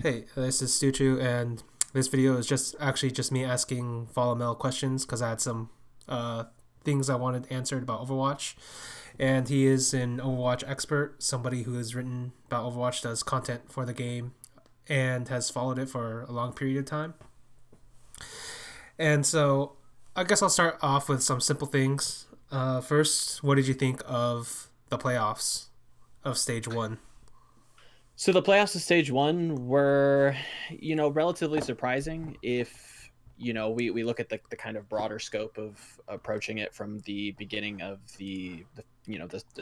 Hey, this is Stuchu, and this video is just me asking Volamel questions because I had some uh, things I wanted answered about Overwatch. And he is an Overwatch expert, somebody who has written about Overwatch, does content for the game, and has followed it for a long period of time. And so I guess I'll start off with some simple things. First, what did you think of the playoffs of Stage 1? So the playoffs of stage one were, relatively surprising if, we look at the kind of broader scope of approaching it from the beginning of the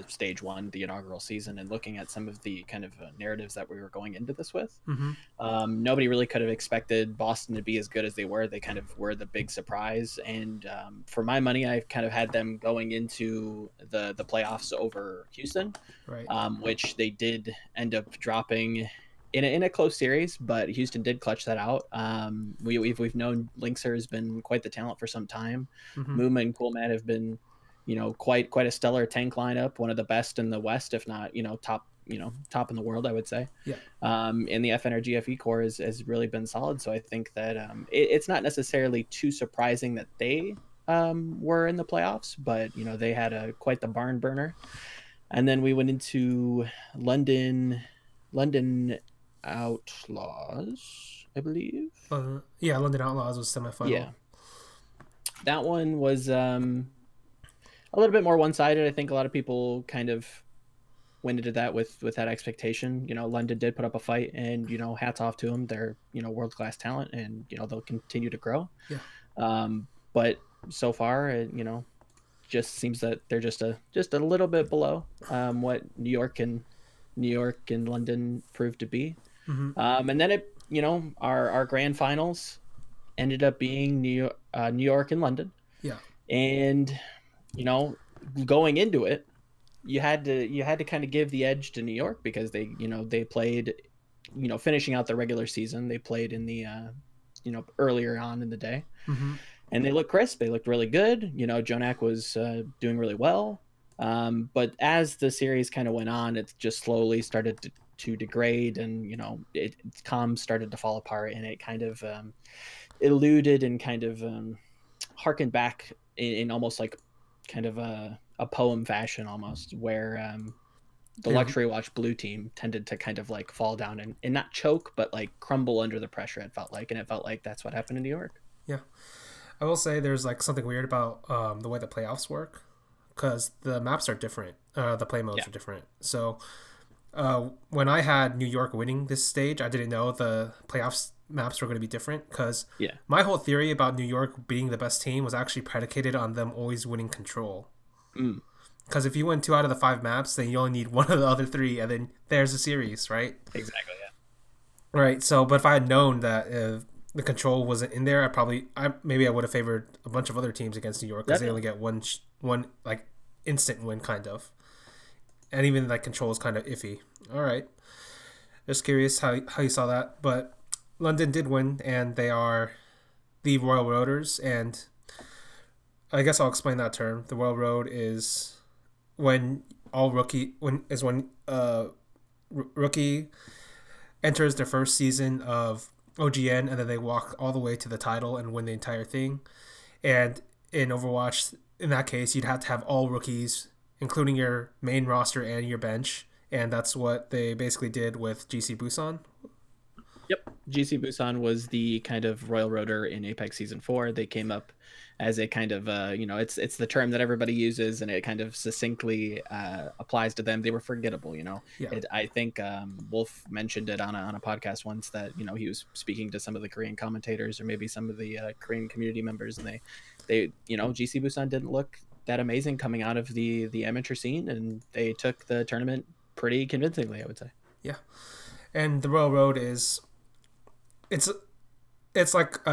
stage one, the inaugural season, and looking at some of the kind of narratives that we were going into this with. Mm-hmm. Nobody really could have expected Boston to be as good as they were. They kind of were the big surprise. And for my money, I've kind of had them going into the playoffs over Houston, Right. which they did end up dropping in a close series, but Houston did clutch that out. We've known Linkser has been quite the talent for some time. Mm-hmm. Muma and Coolmat have been, quite a stellar tank lineup, one of the best in the West, if not, top in the world, I would say. Yeah. And the FNR GFE core has really been solid. So I think that it's not necessarily too surprising that they were in the playoffs, but they had quite the barn burner. And then we went into London Outlaws, I believe. Yeah, London Outlaws was semifinal. Yeah, that one was a little bit more one-sided. I think a lot of people kind of went into that with that expectation. London did put up a fight, and hats off to them. They're world-class talent, and they'll continue to grow. Yeah. But so far, just seems that they're just a little bit below what New York and London proved to be. Mm-hmm. And then our grand finals ended up being New York and London. Yeah. And going into it, you had to kind of give the edge to New York because they played, finishing out the regular season. They played in the earlier on in the day. Mm-hmm. And they looked crisp. They looked really good. Jonak was doing really well. But as the series kind of went on, it just slowly started to degrade, and comms started to fall apart, and it kind of eluded and kind of harkened back in almost like kind of a poem fashion almost, where the luxury watch blue team tended to kind of like fall down and not choke, but like crumble under the pressure. It felt like that's what happened in New York. Yeah. I will say there's like something weird about the way the playoffs work, because the maps are different. The play modes are different. So when I had New York winning this stage, I didn't know the playoffs maps were going to be different, because my whole theory about New York being the best team was actually predicated on them always winning control. Because if you win 2 out of the 5 maps, then you only need 1 of the other 3, and then there's a series, right? Exactly, yeah. Right, so, but if I had known that the control wasn't in there, maybe I would have favored a bunch of other teams against New York, because they only get one like instant win, kind of, and even like control is kind of iffy. All right, just curious how you saw that, but London did win, and they are the Royal Roaders, and I guess I'll explain that term. The Royal Road is when rookie enters their first season of OGN, and then they walk all the way to the title and win the entire thing. And in Overwatch, in that case, you'd have to have all rookies, including your main roster and your bench, and that's what they basically did with GC Busan. Yep, GC Busan was the kind of Royal Roader in Apex Season 4. They came up as a kind of, it's the term that everybody uses, and it kind of succinctly applies to them. They were forgettable, Yeah. I think Wolf mentioned it on a podcast once that, he was speaking to some of the Korean commentators or maybe some of the Korean community members, and they GC Busan didn't look that amazing coming out of the amateur scene, and they took the tournament pretty convincingly, I would say. Yeah. And the Royal Road is... It's like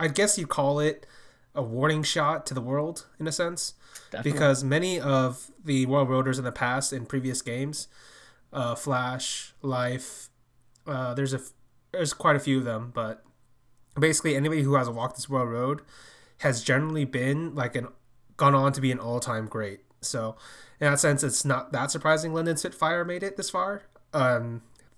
I guess you call it a warning shot to the world, in a sense. Definitely. Because many of the Royal Roaders in the past, in previous games, Flash, Life, there's quite a few of them, but basically anybody who has walked this Royal Road has generally been gone on to be an all-time great. So in that sense, it's not that surprising London Spitfire made it this far.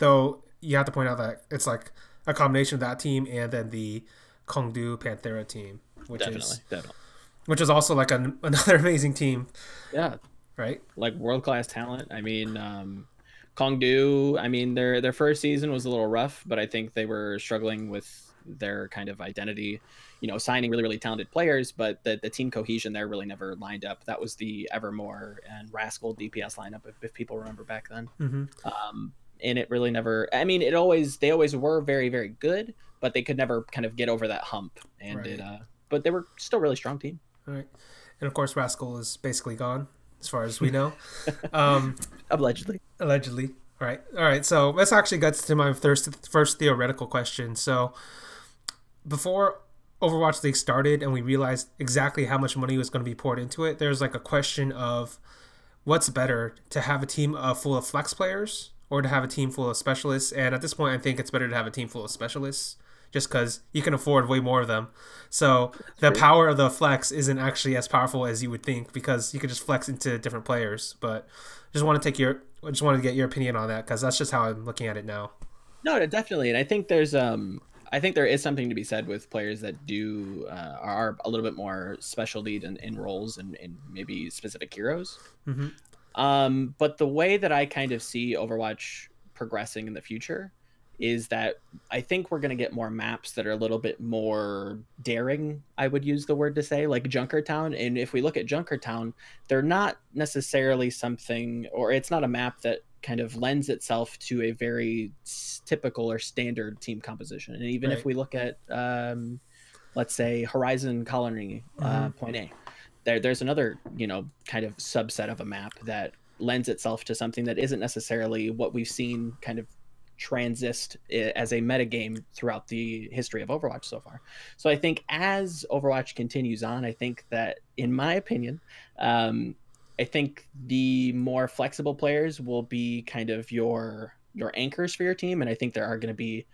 Though you have to point out that it's like a combination of that team and then the Kongdu Panthera team, which Definitely, is definitely. also like another amazing team, Yeah, right? like world class talent. I mean, Kongdu. I mean, their first season was a little rough, but I think they were struggling with their kind of identity. You know, signing really talented players, but the team cohesion there really never lined up. That was the Evermore and Rascal DPS lineup, if people remember back then. Mm-hmm. And it really never. I mean, they always were very good, but they could never kind of get over that hump. And Right. but they were still a really strong team. All right. And of course, Rascal is basically gone, as far as we know. Um, Allegedly. allegedly. All right. So let's actually get to my first theoretical question. So before Overwatch League started and we realized exactly how much money was going to be poured into it, there's like a question of what's better, to have a team full of flex players or to have a team full of specialists. And at this point, I think it's better to have a team full of specialists just because you can afford way more of them. So the power of the flex isn't actually as powerful as you would think because you could just flex into different players. But I just want to get your opinion on that because that's just how I'm looking at it now. No, definitely, and I think there is something to be said with players that do are a little bit more specialty in roles and maybe specific heroes. Mm-hmm. But the way that I kind of see Overwatch progressing in the future is that I think we're going to get more maps that are a little bit more daring, I would use the word to say, like Junkertown. And if we look at Junkertown, they're not necessarily something, or it's not a map that kind of lends itself to a very typical or standard team composition. And even if we look at, let's say, Horizon Colony Point A, there's another, kind of subset of a map that lends itself to something that isn't necessarily what we've seen kind of transist as a metagame throughout the history of Overwatch so far. So I think as Overwatch continues on, I think that, in my opinion, I think the more flexible players will be kind of your anchors for your team, and I think there are going to be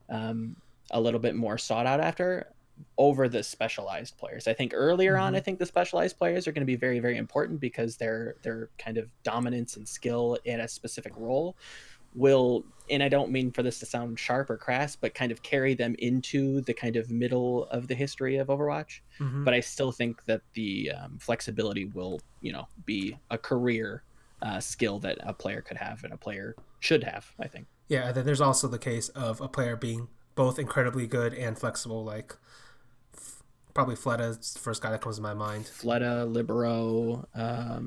a little bit more sought out after over the specialized players. I think earlier on, I think the specialized players are going to be very important because their kind of dominance and skill in a specific role will, and I don't mean for this to sound sharp or crass, but kind of carry them into the kind of middle of the history of Overwatch. But I still think that the flexibility will, be a career skill that a player could have and a player should have, I think. Yeah, and then there's also the case of a player being both incredibly good and flexible, like probably Fletta's the first guy that comes to my mind. Fleta, Libero. I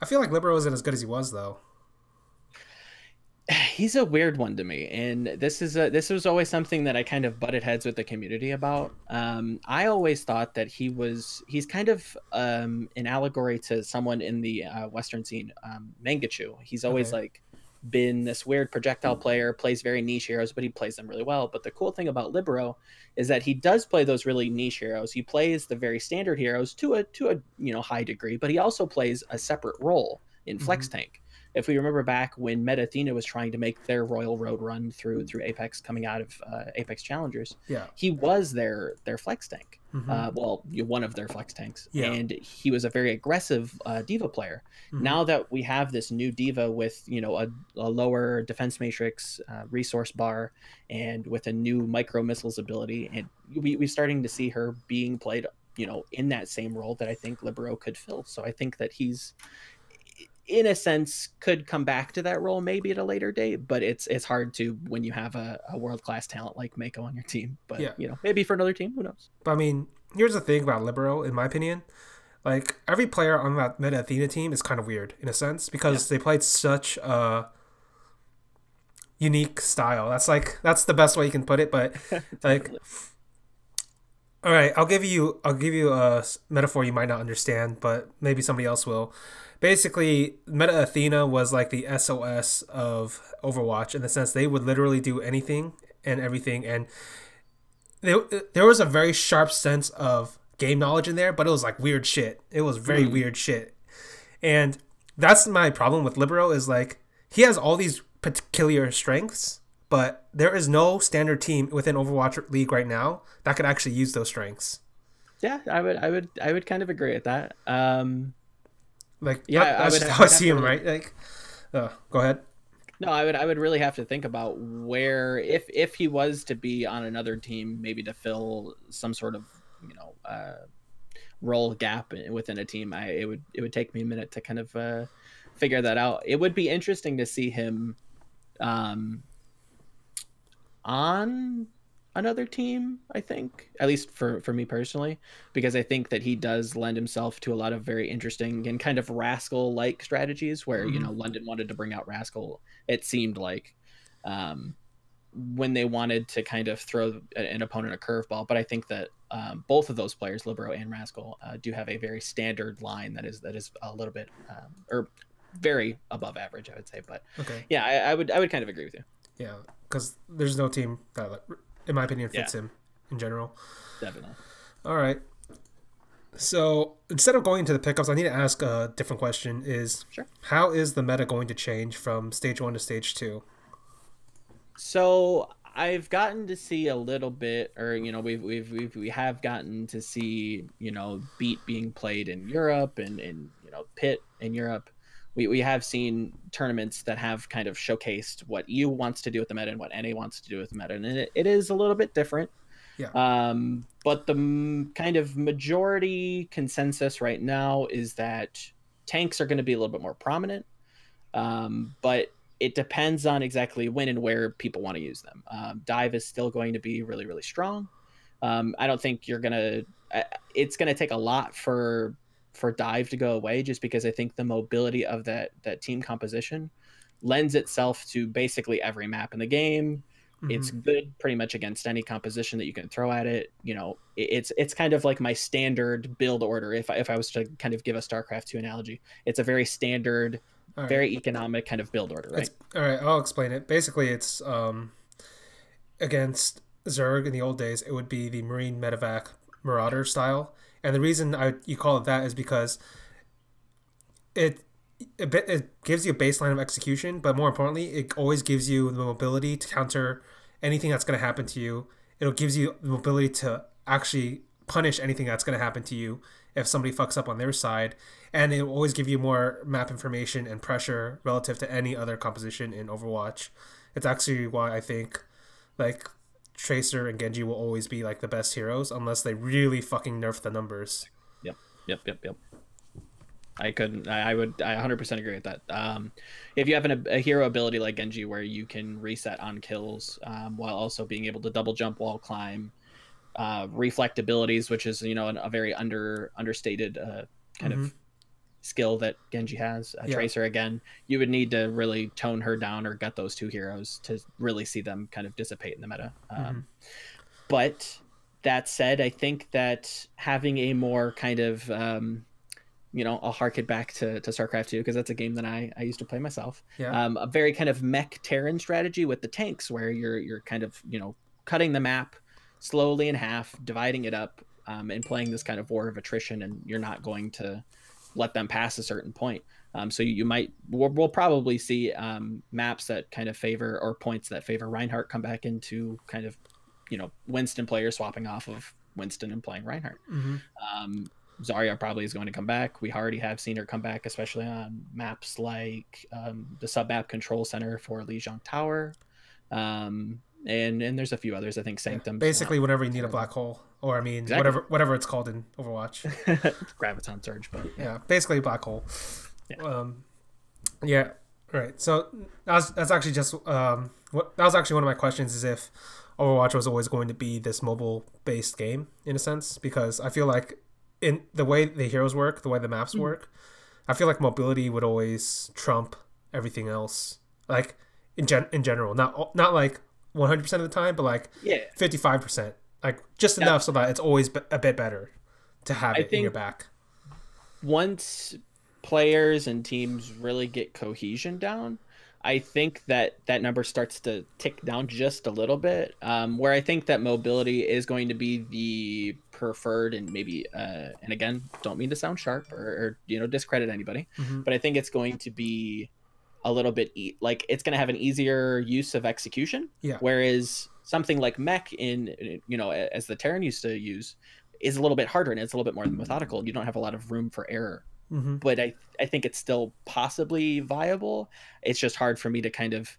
feel like Libero isn't as good as he was, though. He's a weird one to me, and this was always something that I kind of butted heads with the community about. I always thought that he's kind of an allegory to someone in the Western scene, Mangachu. He's always like been this weird projectile player, plays very niche heroes, but he plays them really well. But the cool thing about Libero is that he does play those really niche heroes. He plays the very standard heroes to a high degree, but he also plays a separate role in Flex Tank. If we remember back when Meta Athena was trying to make their Royal Road run through Apex, coming out of Apex Challengers, he was their flex tank. One of their flex tanks, and he was a very aggressive diva player. Now that we have this new diva with a lower defense matrix, resource bar, and with a new micro missiles ability, and we're starting to see her being played, in that same role that I think Libero could fill. So I think that he's, in a sense, could come back to that role maybe at a later date, but it's hard to when you have a world-class talent like Mako on your team. But maybe for another team, who knows? But I mean, here's the thing about Libero, in my opinion. Like, every player on that Meta Athena team is kind of weird in a sense because they played such a unique style. That's the best way you can put it. But like, all right, I'll give you a metaphor you might not understand, but maybe somebody else will. Basically, Meta Athena was like the SOS of Overwatch in the sense they would literally do anything and everything, and there was a very sharp sense of game knowledge in there, but it was like weird shit. It was very weird shit, and that's my problem with Libero is like he has all these particular strengths, but there is no standard team within Overwatch League right now that could actually use those strengths. Yeah, I would kind of agree with that. Like, that's just how I see him, right? Like, go ahead. No, I would really have to think about where, if he was to be on another team, maybe to fill some sort of, role gap within a team. It would take me a minute to kind of figure that out. It would be interesting to see him um, on another team, I think, at least for me personally, because I think that he does lend himself to a lot of very interesting and kind of Rascal like strategies where, Hmm. London wanted to bring out Rascal, it seemed like, um, when they wanted to kind of throw an opponent a curveball. But I think that both of those players, Libero and Rascal, do have a very standard line that is a little bit or very above average, I would say. But Okay. yeah, I would kind of agree with you. Yeah, because there's no team that, in my opinion, Yeah, fits him in general. definitely. All right. So instead of going into the pickups, I need to ask a different question: Is Sure. how is the meta going to change from stage one to stage two? So I've gotten to see a little bit, or we have gotten to see, beat being played in Europe, and pit in Europe. We have seen tournaments that have kind of showcased what EU wants to do with the meta and what NA wants to do with the meta, and it is a little bit different. Yeah. But the kind of majority consensus right now is that tanks are going to be a little bit more prominent, but it depends on exactly when and where people want to use them. Dive is still going to be really, really strong. I don't think you're gonna. It's gonna take a lot for dive to go away, just because I think the mobility of that team composition lends itself to basically every map in the game. Mm-hmm. It's good pretty much against any composition that you can throw at it. It's kind of like my standard build order. If I was to kind of give a StarCraft 2 analogy, it's a very standard, All right. very economic kind of build order, It's right? all right. I'll explain it. Basically, it's against Zerg in the old days. It would be the Marine Medevac Marauder style, and the reason you call it that is because it it gives you a baseline of execution, but more importantly, it always gives you the mobility to counter anything that's going to happen to you. It gives you the mobility to actually punish anything that's going to happen to you if somebody fucks up on their side, and it will always give you more map information and pressure relative to any other composition in Overwatch. It's actually why I think like Tracer and Genji will always be like the best heroes unless they really fucking nerf the numbers. Yep, yep, yep, yep. I 100% agree with that. If you have a hero ability like Genji where you can reset on kills, while also being able to double jump, wall climb, reflect abilities, which is a very understated kind Mm-hmm. of skill that Genji has. Yeah. Tracer, again, you would need to really tone her down or gut those two heroes to really see them kind of dissipate in the meta. Mm-hmm. But that said, I think that having a more kind of I'll hark it back to StarCraft 2 because that's a game that I used to play myself. Yeah. A very kind of mech Terran strategy with the tanks where you're kind of cutting the map slowly in half, dividing it up, and playing this kind of war of attrition, and you're not going to let them pass a certain point. So we'll probably see maps that kind of favor, or points that favor Reinhardt come back into kind of Winston players swapping off of Winston and playing Reinhardt. Mm-hmm. Zarya probably is going to come back. We already have seen her come back, especially on maps like the sub map control center for Lijiang Tower. And there's a few others. I think Yeah. Sanctum's Basically, whenever you need a black hole, or I mean, Exactly. whatever it's called in Overwatch. Graviton Surge, but Yeah, basically black hole. Yeah. Yeah, right. So that's actually just that was actually one of my questions is if Overwatch was always going to be this mobile based game in a sense, because I feel like in the way the heroes work, the way the maps work, I feel like mobility would always trump everything else. Like in general, not like 100% of the time, but like yeah, 55%, like just enough so that it's always a bit better to have I it in your think back. once players and teams really get cohesion down, I think that number starts to tick down just a little bit. Where I think that mobility is going to be the preferred, and maybe, and again, don't mean to sound sharp or discredit anybody, Mm-hmm. but I think it's going to be a little bit like it's going to have an easier use of execution. Yeah. Whereas something like mech as the Terran used to use, is a little bit harder and it's a little bit more methodical. You don't have a lot of room for error Mm-hmm. but I think it's still possibly viable. It's just hard for me to kind of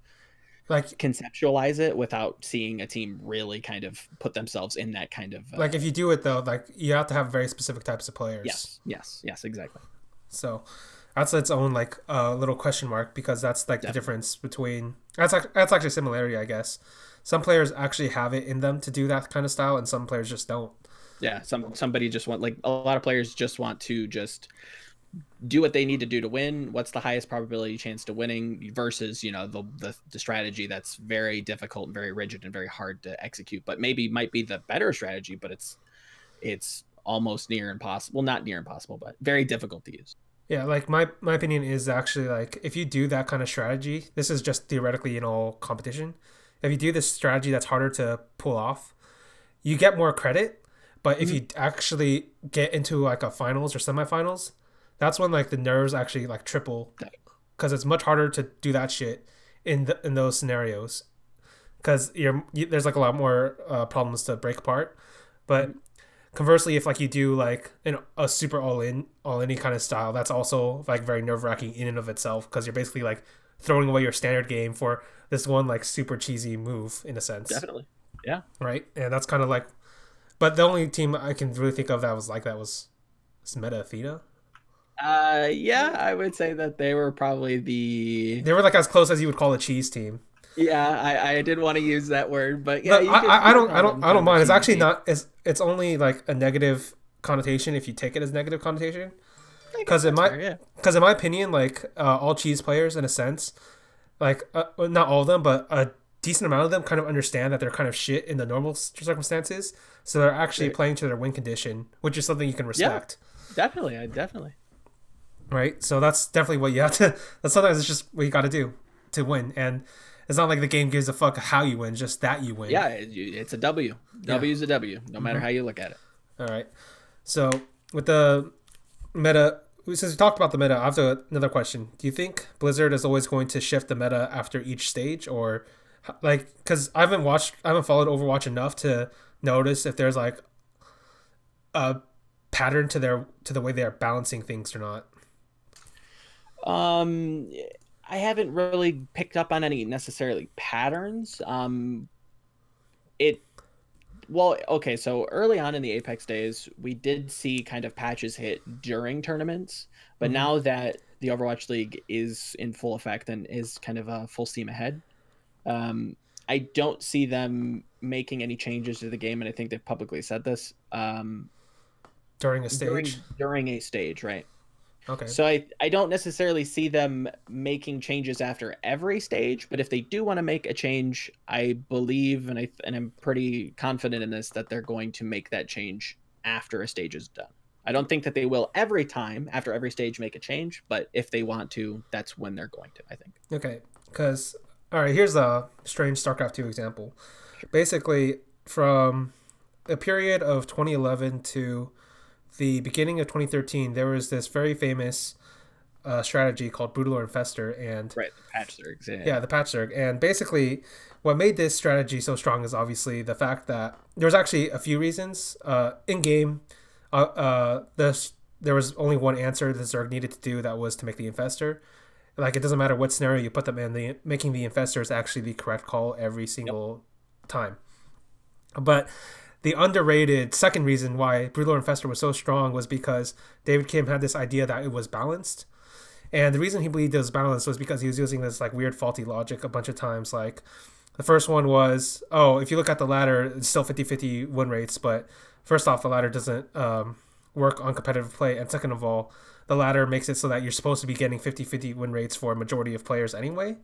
Like conceptualize it without seeing a team really kind of put themselves in that kind of if you do it though, like you have to have very specific types of players. yes, exactly. So that's its own like little question mark because that's like the Definitely. difference between that's actually a similarity, I guess. Some players actually have it in them to do that kind of style, and some players just don't. Yeah, somebody just want, like, a lot of players just want to just do what they need to do to win. What's the highest probability chance to winning versus, you know, the strategy that's very difficult and very rigid and very hard to execute, but maybe might be the better strategy, but it's almost near impossible. Well, not near impossible, but very difficult to use. Yeah, like my opinion is actually like if you do that kind of strategy, this is just theoretically in all competition. If you do this strategy that's harder to pull off, you get more credit. But if Mm-hmm. you actually get into like a finals or semifinals, that's when like the nerves actually like triple because it's much harder to do that shit in those scenarios because there's like a lot more problems to break apart. But conversely, if like you do like a super all in kind of style, that's also like very nerve wracking in and of itself because you're basically like throwing away your standard game for this one like super cheesy move in a sense, Definitely. Yeah. right? And that's kind of like, but the only team I can really think of that was like that was Meta Athena. Yeah, I would say that they were probably the They were like as close as you would call a cheese team. yeah, I did want to use that word, but yeah, No, you could I don't call them I kind don't of a mind. It's cheesy actually team. not. It's only like a negative connotation if you take it as negative connotation. I guess Because that's fair, yeah. in my opinion, like all cheese players in a sense, like well, not all of them, but a decent amount of them kind of understand that they're kind of shit in the normal circumstances. So they're actually Right. playing to their win condition, which is something you can Yeah, respect, definitely. I definitely. right? So that's definitely what you have to. That's sometimes it's just what you got to do to win, and it's not like the game gives a fuck how you win, just that you win. Yeah, it's a W. Yeah. W is a W, no matter how you look at it. All right. So with the meta, since we talked about the meta, I have another question. Do you think Blizzard is always going to shift the meta after each stage, or like because I haven't followed Overwatch enough to notice if there's like a pattern to the way they are balancing things or not? Um, I haven't really picked up on any necessarily patterns. It well, okay, so early on in the Apex days, we did see kind of patches hit during tournaments, but Mm-hmm. now that the Overwatch League is in full effect and is kind of a full steam ahead, um, I don't see them making any changes to the game, and I think they've publicly said this During a stage. during a stage, right? Okay. So I don't necessarily see them making changes after every stage, but if they do want to make a change, I believe and I'm pretty confident in this that they're going to make that change after a stage is done. I don't think that they will every time after every stage make a change, but if they want to, that's when they're going to, I think. Okay. Because all right, here's a strange StarCraft 2 example. Sure. Basically, from a period of 2011 to the beginning of 2013, there was this very famous strategy called Brutal or Infestor, and Right, the patch there. yeah, Yeah. the patch zerg. And basically, what made this strategy so strong is obviously the fact that there was actually a few reasons. In game, there was only one answer the zerg needed to do, that was to make the Infestor. Like it doesn't matter what scenario you put them in, making the Infestor is actually the correct call every Yep. single time. But the underrated second reason why Brutal Infestor was so strong was because David Kim had this idea that it was balanced. And the reason he believed it was balanced was because he was using this like weird faulty logic a bunch of times. Like the first one was, oh, if you look at the ladder, it's still 50-50 win rates. But first off, the ladder doesn't work on competitive play. And second of all, the ladder makes it so that you're supposed to be getting 50-50 win rates for a majority of players anyway.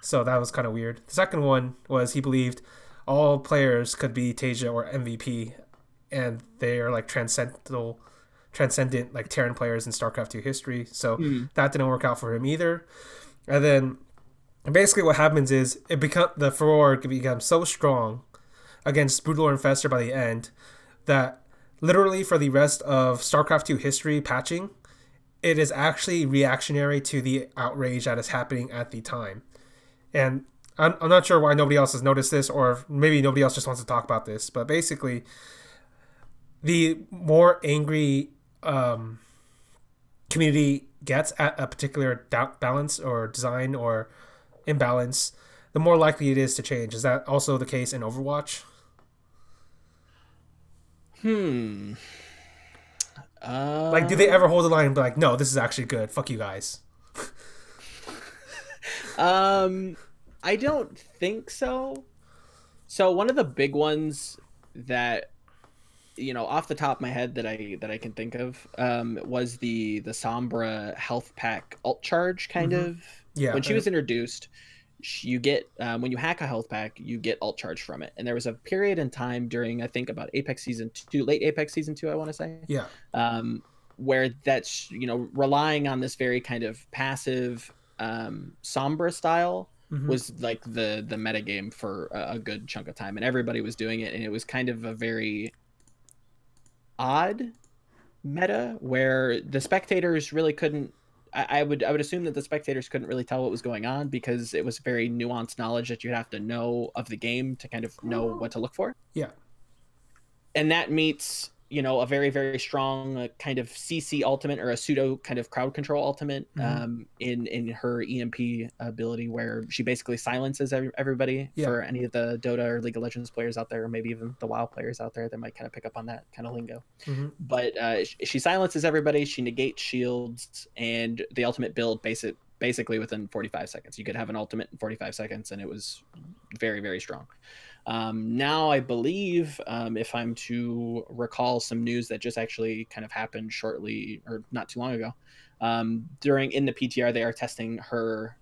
So that was kind of weird. The second one was he believed all players could be Tasia or MVP, and they are like transcendent like Terran players in StarCraft 2 history. So Mhm. that didn't work out for him either. And then basically what happens is the furore becomes so strong against Brutal Infestor by the end that literally for the rest of StarCraft 2 history patching, it is actually reactionary to the outrage that is happening at the time. And I'm not sure why nobody else has noticed this, or maybe nobody else just wants to talk about this, but basically, the more angry community gets at a particular balance or design or imbalance, the more likely it is to change. Is that also the case in Overwatch? Hmm. Like, do they Uh, ever hold the line and be like, no, this is actually good. Fuck you guys. um, I don't think so. So one of the big ones that off the top of my head that I can think of was the Sombra health pack alt charge kind Mm-hmm. of Yeah. when she was introduced. You get when you hack a health pack, you get alt charge from it, and there was a period in time during I think about Apex season 2, late Apex season 2, I want to say, Yeah. um, where that's relying on this very kind of passive Sombra style Mm-hmm. was like the meta game for a good chunk of time, and everybody was doing it, and it was kind of a very odd meta where the spectators really couldn't. I would assume that the spectators couldn't really tell what was going on because it was very nuanced knowledge that you'd have to know of the game to kind of know what to look for. Yeah. And that meets a very very strong kind of CC ultimate or a pseudo kind of crowd control ultimate Mm-hmm. in her EMP ability where she basically silences everybody. Yeah. For any of the Dota or League of Legends players out there, or maybe even the WoW players out there that might kind of pick up on that kind of lingo. Mm-hmm. But she silences everybody, she negates shields, and the ultimate build basically within 45 seconds. You could have an ultimate in 45 seconds, and it was very very strong. Now, I believe, if I'm to recall some news that just actually kind of happened shortly or not too long ago, during in the PTR, they are testing her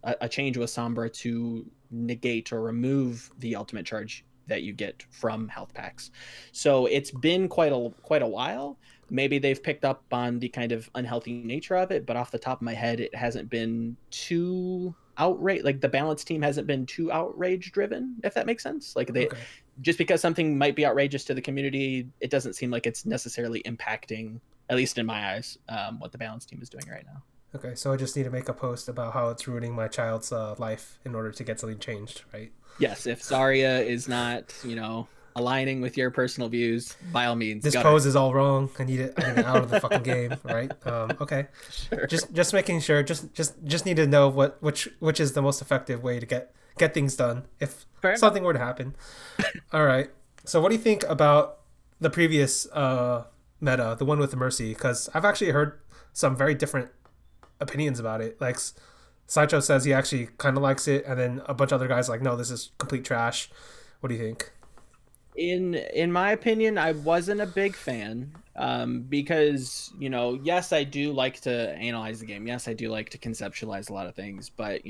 a change with Sombra to negate or remove the ultimate charge that you get from health packs. So it's been quite a while. Maybe they've picked up on the kind of unhealthy nature of it, but off the top of my head, it hasn't been too outrage, like the balance team hasn't been too outrage driven, if that makes sense. Like they Okay. just because something might be outrageous to the community, it doesn't seem like it's necessarily impacting, at least in my eyes, what the balance team is doing right now. Okay. So I just need to make a post about how it's ruining my child's life in order to get something changed, right? Yes, if Zarya is not aligning with your personal views, by all means, This gut her. pose is all wrong. I need it out of the fucking game, right? Okay. Sure. Just making sure. Just need to know which is the most effective way to get things done if Fair enough. something were to happen. All right. So what do you think about the previous meta, the one with the Mercy? Because I've actually heard some very different opinions about it. Like Sideshow says he actually kind of likes it, and then a bunch of other guys like, no, this is complete trash. What do you think? In my opinion, I wasn't a big fan, because yes, I do like to analyze the game. Yes, I do like to conceptualize a lot of things, but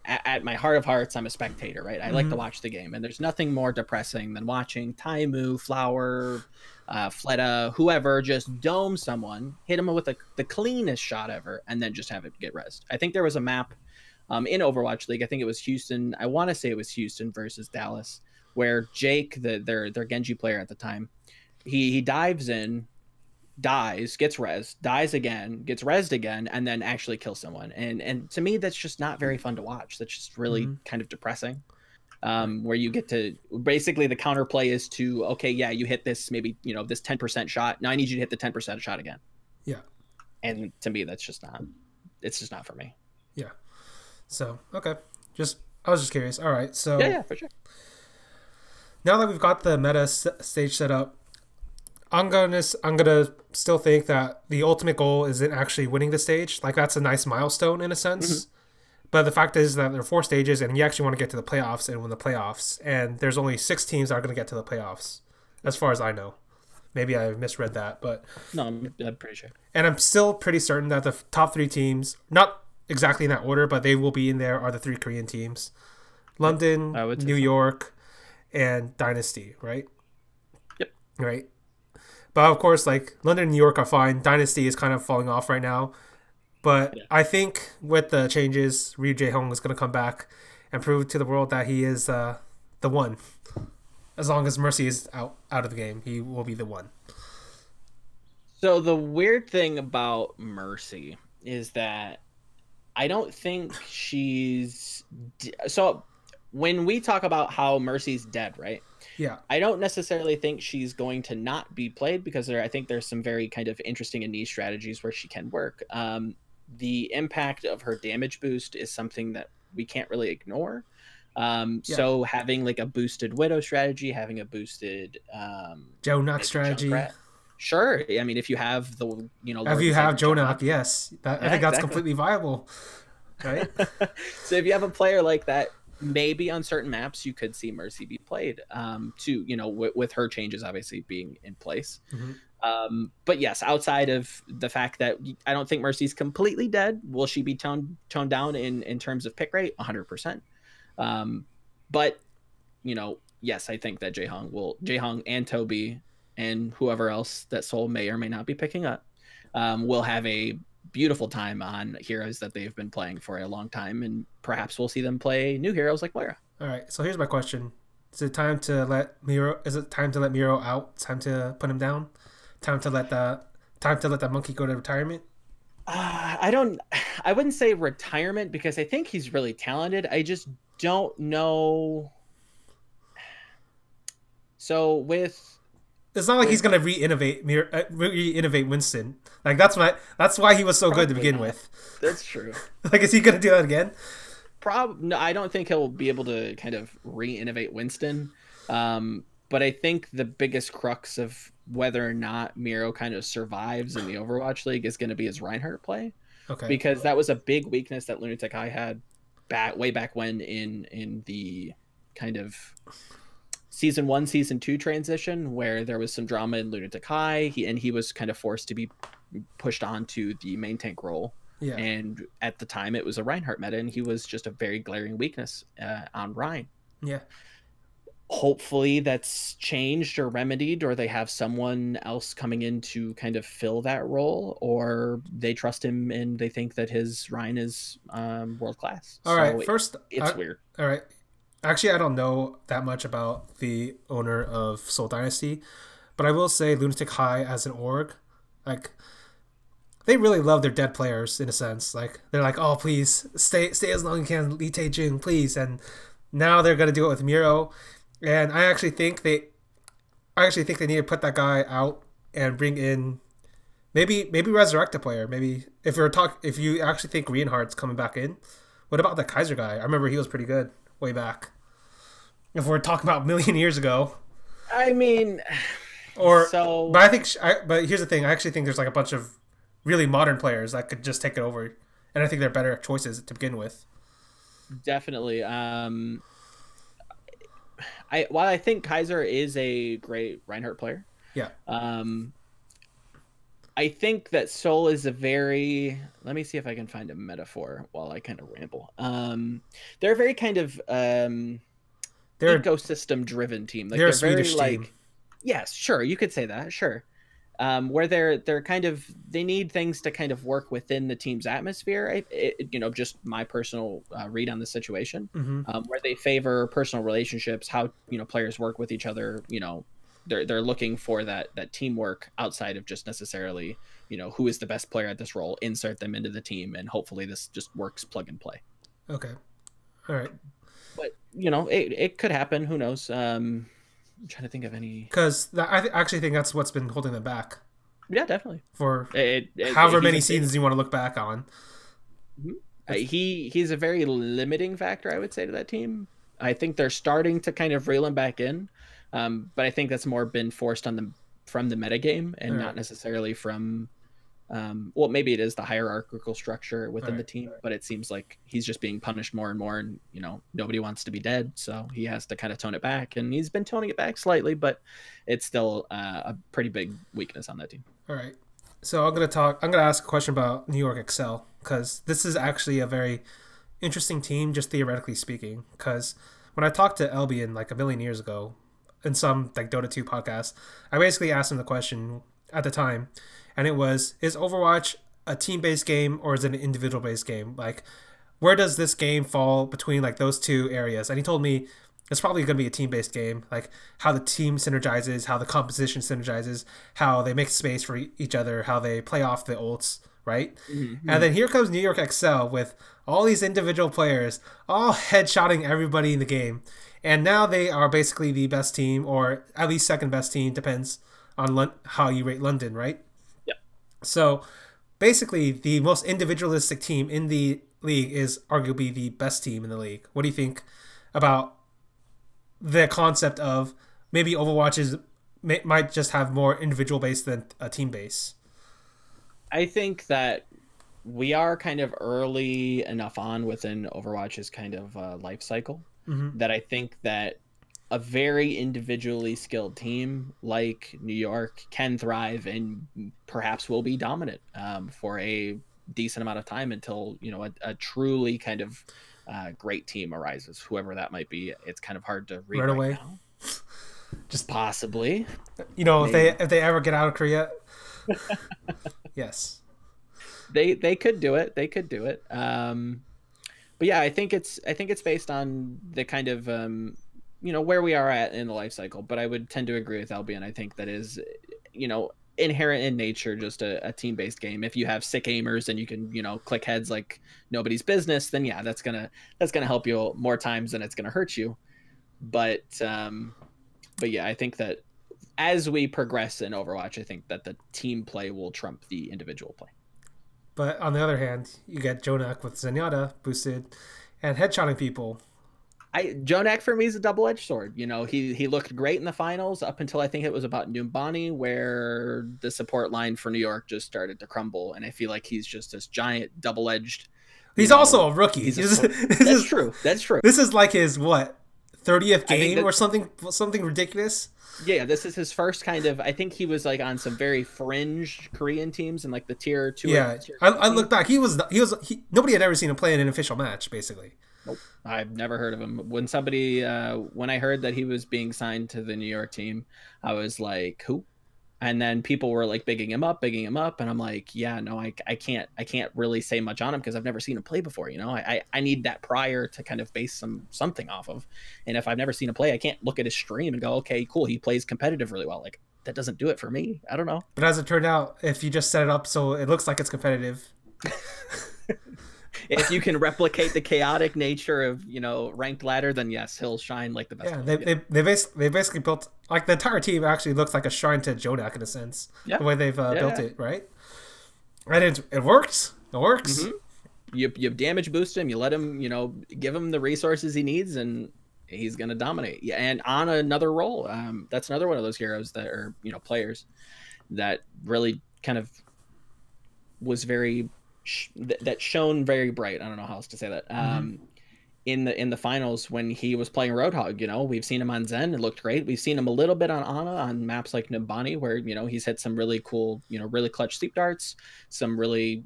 at my heart of hearts, I'm a spectator, right? I like to Mm-hmm. watch the game, and there's nothing more depressing than watching Taimu, Flower, Fleta, whoever just dome someone, hit him with the cleanest shot ever, and then just have it get rezzed. I think there was a map in Overwatch League. I think it was Houston. I want to say it was Houston versus Dallas, where Jake, their Genji player at the time, he dives in, dies, gets rezzed, dies again, gets rezzed again, and then actually kills someone. And to me, that's just not very fun to watch. That's just really Mm-hmm. kind of depressing. Right. Where you get to basically the counterplay is to, okay, yeah, you hit this maybe this 10% shot. Now I need you to hit the 10% shot again. Yeah. And to me, that's just not. It's just not for me. Yeah. So okay. Just I was just curious. All right. Yeah, So yeah, for sure. now that we've got the meta stage set up, I'm gonna still think that the ultimate goal isn't actually winning the stage. Like that's a nice milestone in a Mm-hmm. sense. But the fact is that there are 4 stages, and you actually want to get to the playoffs and win the playoffs. And there's only 6 teams that are going to get to the playoffs, as far as I know. Maybe I misread that, but No, I'm pretty sure. and I'm still pretty certain that the top 3 teams, not exactly in that order, but they will be in there, are the 3 Korean teams: London, I would say New so. York, and Dynasty. Right? Yep. Right. But of course, like London and New York are fine. Dynasty is kind of falling off right now. But Yeah. I think with the changes, Ryu Jae Hong is going to come back and prove to the world that he is the one. As long as Mercy is out of the game, he will be the one. So the weird thing about Mercy is that I don't think so when we talk about how Mercy's dead, right? Yeah. I don't necessarily think she's going to not be played because I think there's some very kind of interesting and niche strategies where she can work. The impact of her damage boost is something that we can't really ignore. Yeah. So having like a boosted Widow strategy, having a boosted Joe Knox maybe strategy. Junkrat. Sure. I mean, if you have the If Lord you and have Savior Joe Jonak, Knox, yes, I yeah, think that's exactly. completely viable, right? So if you have a player like that, maybe on certain maps you could see Mercy be played. To with her changes obviously being in place. Mm-hmm. But yes, outside of the fact that I don't think Mercy's completely dead, will she be toned down in terms of pick rate? 100%. But yes, I think that Jae-Hong and Toby and whoever else that Seoul may or may not be picking up will have a beautiful time on heroes that they've been playing for a long time, and perhaps we'll see them play new heroes like Moira. All right. So here's my question: Is it time to let Miro out? Time to put him down? Time to let the monkey go to retirement? I don't. I wouldn't say retirement because I think he's really talented. I just don't know. So It's not like he's gonna re-innovate Winston. Like that's why he was so good to begin not. with. That's true. Like, is he gonna do that again? No, I don't think he'll be able to kind of re-innovate Winston. But I think the biggest crux of whether or not Miro kind of survives in the Overwatch League is going to be his Reinhardt play, Okay. because that was a big weakness that Lunatic High had way back when in the kind of season 1 season 2 transition, where there was some drama in Lunatic High. He was kind of forced to be pushed onto the main tank role. Yeah. And at the time it was a Reinhardt meta, and he was just a very glaring weakness on Rein. Yeah. Hopefully that's changed or remedied, or they have someone else coming in to kind of fill that role, or they trust him and they think that his Rein is world class. All right. First, it's weird. All right. Actually, I don't know that much about the owner of Soul Dynasty, but I will say Lunatic High as an org, like, they really love their dead players in a sense. Like, they're like, oh, please stay as long as you can, Lee Tae-jung, please. And now they're gonna do it with Miro, and I actually think they need to put that guy out and bring in maybe resurrect a player. Maybe if you actually think Reinhardt's coming back in, what about the Kaiser guy? I remember he was pretty good way back. If we're talking about a million years ago. I mean, but I think, but here's the thing. I actually think there's like a bunch of really modern players that could just take it over, and I think they're better choices to begin with. Definitely. While I think Kaiser is a great Reinhardt player, yeah. I think that Soul is a very. Let me see if I can find a metaphor while I kind of ramble. They're a very kind of they're ecosystem-driven team. Like, they're a very Swedish like. team. Yes, sure, you could say that. Sure. Where they're kind of, they need things to kind of work within the team's atmosphere. Just my personal read on the situation, where they favor personal relationships, how players work with each other. They're looking for that teamwork outside of just necessarily who is the best player at this role. Insert them into the team, and hopefully this just works plug and play. Okay, all right. But it could happen. Who knows? I'm trying to think of any, because I actually think that's what's been holding them back. Yeah, definitely. For however many seasons you want to look back on. He's a very limiting factor, I would say, to that team. I think they're starting to kind of reel him back in, but I think that's more been forced on them from the metagame and not necessarily from. Well, maybe it is the hierarchical structure within the team, but it seems like he's just being punished more and more, and nobody wants to be dead, so he has to kind of tone it back, and he's been toning it back slightly, but it's still a pretty big weakness on that team. All right, so I'm gonna ask a question about New York Excel, because this is actually a very interesting team, just theoretically speaking. Because when I talked to Albion like a million years ago in some like Dota 2 podcast, I basically asked him the question at the time, and it was, is Overwatch a team-based game or is it an individual-based game? Like, where does this game fall between like those two areas? And he told me it's probably going to be a team-based game, like how the team synergizes, how the composition synergizes, how they make space for each other, how they play off the ults right? And Mm-hmm. then here comes New York Excel with all these individual players all headshotting everybody in the game. And now they are basically the best team, or at least second best team, depends on how you rate London, right? Yeah, So basically, the most individualistic team in the league is arguably the best team in the league. What do you think about the concept of maybe Overwatch might just have more individual base than a team base? I think that we are kind of early enough on within Overwatch's kind of life cycle Mm-hmm. that I think that a very individually skilled team like New York can thrive and perhaps will be dominant for a decent amount of time until a truly kind of great team arises, whoever that might be. It's kind of hard to read Right right away. now. Just possibly, If maybe they ever get out of Korea, yes. they could do it. They could do it. But yeah, I think it's based on the kind of where we are at in the life cycle. But I would tend to agree with Albion. I think that is inherent in nature, just a team based game. If you have sick aimers and you can click heads like nobody's business, then yeah, that's gonna help you more times than it's gonna hurt you. But yeah, I think that as we progress in Overwatch, I think that the team play will trump the individual play. But on the other hand, you get Jonak with Zenyatta boosted and headshotting people. Jonak for me is a double edged sword. He looked great in the finals up until I think it was about Numbani where the support line for New York just started to crumble, and I feel like he's just this giant double edged. He's also a rookie. That's true. That's true. This is like his what 30th I think game that or something ridiculous. yeah, this is his first kind of. I think he was like on some very fringe Korean teams and like the tier two. Yeah, Tier I teams. look back. Nobody had ever seen him play in an official match. Basically, Nope. I've never heard of him. When I heard that he was being signed to the New York team, I was like, who? And then people were like bigging him up, and I'm like, yeah, no, I can't really say much on him because I've never seen him play before. I need that prior to kind of base something off of, and if I've never seen him play, I can't look at his stream and go, okay, cool, he plays competitive really well. Like that doesn't do it for me. I don't know. but as it turned out, if you just set it up so it looks like it's competitive, If you can replicate the chaotic nature of ranked ladder, then yes, he'll shine like the best. yeah, Of they, them. they basically built like the entire team actually looks like a shrine to Jonak in a sense. Yeah, The way they've yeah, built yeah. it, right? And it works. It works. Mm-hmm. You damage boost him, you let him, give him the resources he needs, and he's gonna dominate. Yeah, and on another role, that's another one of those heroes that are players that really kind of was very that shone very bright. I don't know how else to say that. In the finals when he was playing Roadhog, we've seen him on Zen. It looked great. We've seen him a little bit on Ana on maps like Nimbani, where he's hit some really cool, really clutch sleep darts, some really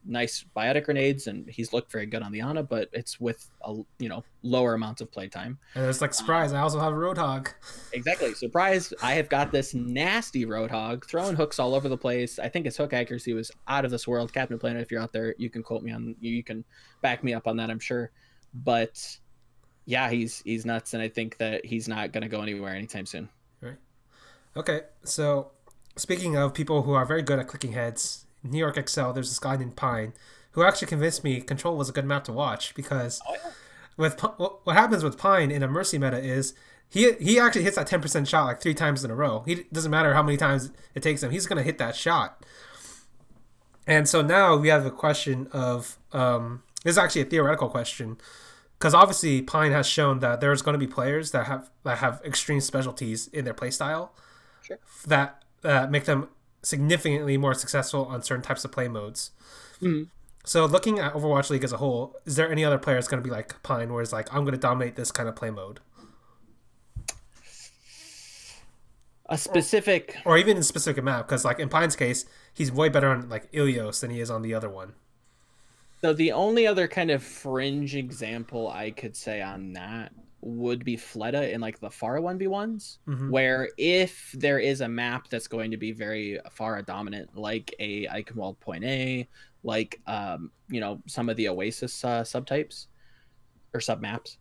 nice biotic grenades, and he's looked very good on the Ana. But it's with a lower amounts of playtime. And it's like surprise. I also have a Roadhog. Exactly. Surprise. I have got this nasty Roadhog throwing hooks all over the place. I think his hook accuracy was out of this world. Captain Planet, if you're out there, you can quote me on, you can back me up on that, I'm sure. But yeah, he's nuts. And I think that he's not going to go anywhere anytime soon. Right. Okay. So speaking of people who are very good at clicking heads, New York Excel, there's this guy named Pine who actually convinced me Control was a good map to watch because with what happens with Pine in a Mercy meta is he actually hits that 10% shot like 3 times in a row. He doesn't matter how many times it takes him, he's gonna hit that shot. And so now we have a question of this is actually a theoretical question because obviously Pine has shown that there's going to be players that have extreme specialties in their playstyle Sure. that make them significantly more successful on certain types of play modes. Mm-hmm. So looking at Overwatch League as a whole, is there any other players going to be like Pine, where it's like I'm going to dominate this kind of play mode, A specific. or even in specific map? Because like in Pine's case, he's way better on like Ilios than he is on the other one. So the only other kind of fringe example I could say on that would be Fleta in like the far 1v1s, where if there is a map that's going to be very far dominant, like a Eichenwald Point A, like some of the Oasis subtypes or submaps,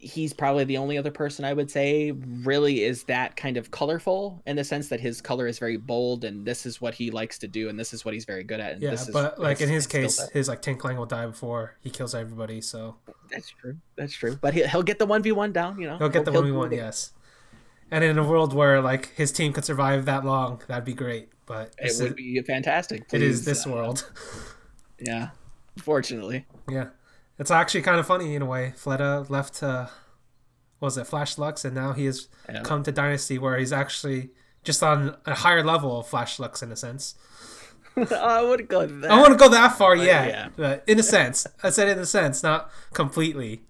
he's probably the only other person I would say really is that kind of colorful, in the sense that his color is very bold, and this is what he likes to do, and this is what he's very good at, and Yeah, this is but like in his skill case, set. his like tank line will die before he kills everybody, so That's true. That's true. But he'll get the 1v1 down. You know, he'll get the he'll 1v1, yes. And in a world where like his team could survive that long, that'd be great. But it would be fantastic. It is Please, this world. yeah, fortunately. Yeah, it's actually kind of funny in a way. Fleta left what was it, Flash Lux, and now he has come to Dynasty where he's actually just on a higher level of Flash Lux in a sense. I wouldn't go that. I wouldn't go that far yet, yeah. But in a sense. I said in a sense, not completely.